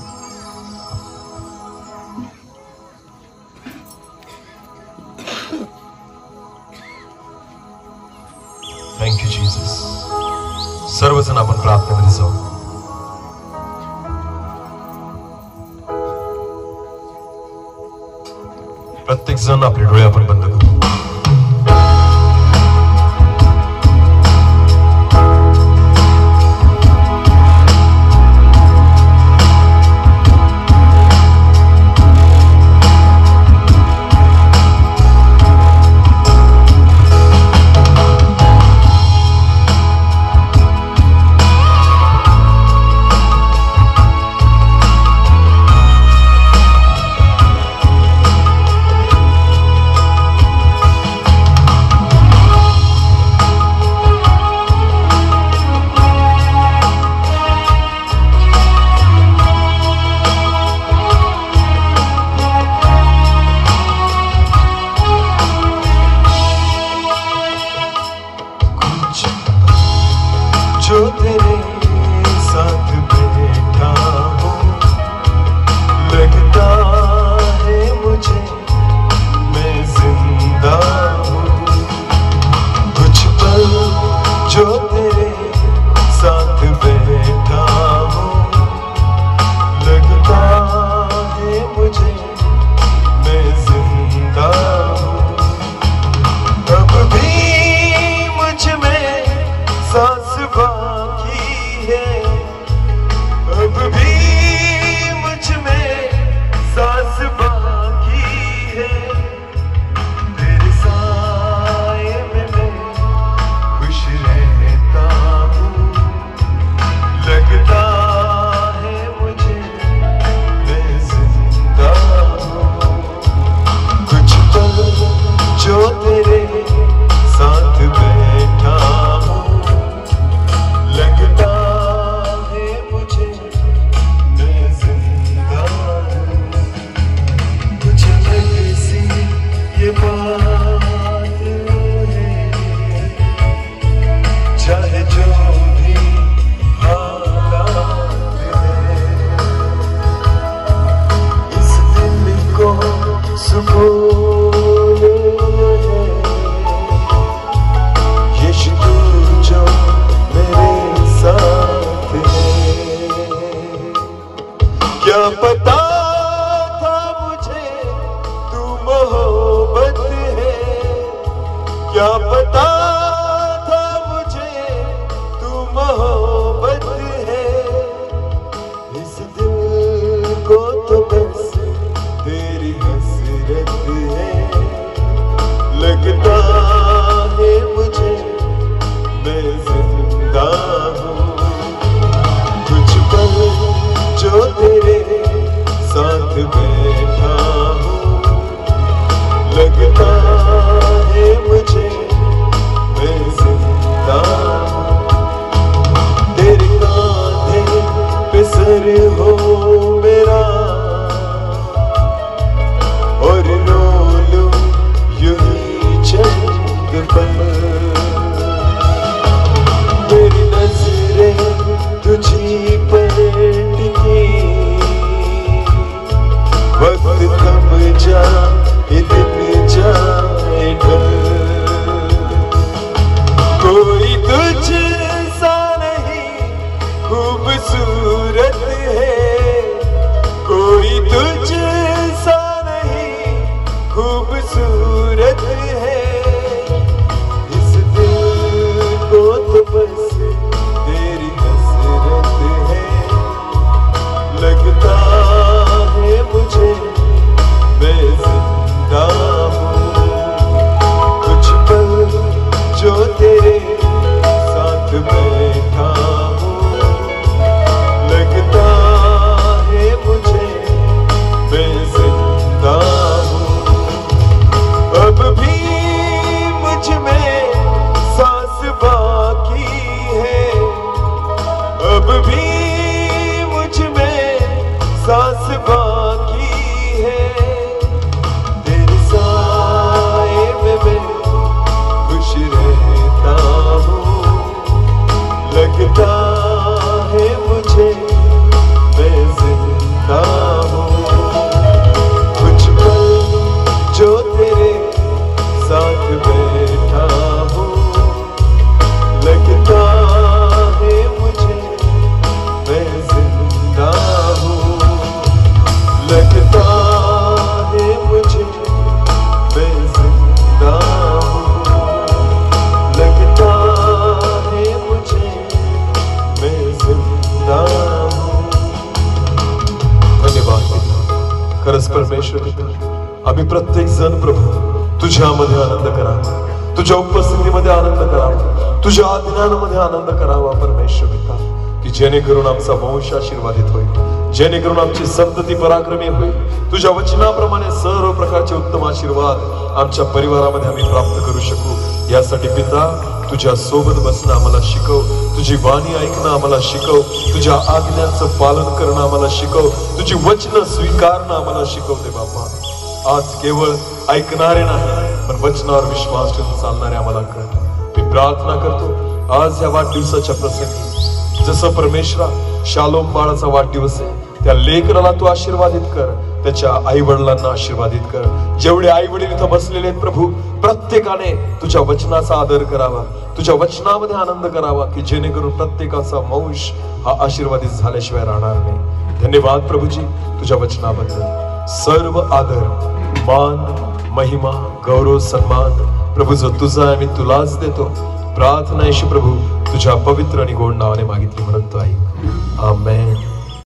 थँक्यू जीसस. सर्वजण आपण प्रार्थनेमध्ये जाऊ. प्रत्येक जण आपले डोळे आपण बंद करू. फूल है, यीशु तू जो मेरे साथ है। क्या पता था मुझे तू मोहब्बत है, क्या पता था मुझे तू मोहब्बत है। इस दिल को तो बस तेरी हसरत है, लगता है मुझे मैं जिंदा हूँ। कुछ पल जो तेरे साथ बैठा हूँ, लगता है मुझे मैं जिंदा हूँ। तेरे कांधे पे सर हो मेरा, और रो लूं यूं ही चंद पल। मेरी नजरें तुझी पर टिकी, वक्त थम जाए दिन जाए ढल। कोई तुझसा नहीं खूबसूरत है, कोई तुझसा नहीं खूबसूरत है। इस दिल को तो बस तेरी हसरत है, लगता है मुझे मैं जिंदा हूँ। कुछ पल जो तेरे साथ बैठा हूँ, लगता है मुझे मैं जिंदा हूँ। अब भी मुझ में सांस बाकी है, अब भी मुझ में सांस बाकी है। तेरे साए में मैं खुश रहता हूँ, लगता है मुझे मैं जिंदा हूँ। कुछ पल जो तेरे साथ बैठा हूँ, लगता है मुझे मैं जिंदा हूँ, लगता है मुझे मैं जिंदा हूँ, लगता है मुझे मैं जिंदा हूँ। धन्यवाद पिता, खरंच परमेश्वर आम्ही प्रत्येक जण प्रभू तुझ्यामध्ये आनंद करावा, तुझ्या उपस्थितीमध्ये आनंद करावा, तुझ्या आज्ञांमध्ये आनंद करावा परमेश्वर पिता, की जेणेकरून आमचा वंश आशीर्वादित होईल, जेणेकरून आमची संतती पराक्रमी होईल। तुझ्या वचनाप्रमाणे सर्व प्रकारचे उत्तम आशीर्वाद आमच्या परिवारामध्ये आम्ही प्राप्त करू शकू। यासाठी पिता तुझ्या सोबत बसणं आम्हाला शिकव, तुझी वाणी ऐकणं आम्हाला शिकव, तुझ्या आज्ञांचं पालन करणं आम्हाला शिकव, तुझी वचनं स्वीकारणं आम्हाला शिकवते बापा। आज केवळ ऐकणारे नाही पण वचनावर विश्वास ठेवून चालणारे आम्हाला कर। मी प्रार्थना करतो आज या वाढदिवसाच्या प्रसंगी जसं परमेश्वरा शालोम बाळाचा वाढदिवस आहे, त्या लेकराला तू आशीर्वादित कर, त्याच्या आई वडिलांना आशीर्वादित कर। जेवढे आई वडील इथं बसलेले आहेत प्रभू, प्रत्येकाने तुझ्या वचनाचा आदर करावा, तुझ्या वचनामध्ये आनंद करावा, की जेणेकरून प्रत्येकाचा वंश हा आशीर्वादित झाल्याशिवाय राहणार नाही। धन्यवाद प्रभूजी तुझ्या वचनाबद्दल। सर्व आदर मान महिमा गौरव सन्मान प्रभू जो तुझा आहे, मी तुलाच देतो। प्रार्थना येशू प्रभू तुझ्या पवित्र आणि गोड नावाने मागितली म्हणतो ऐक, आमेन।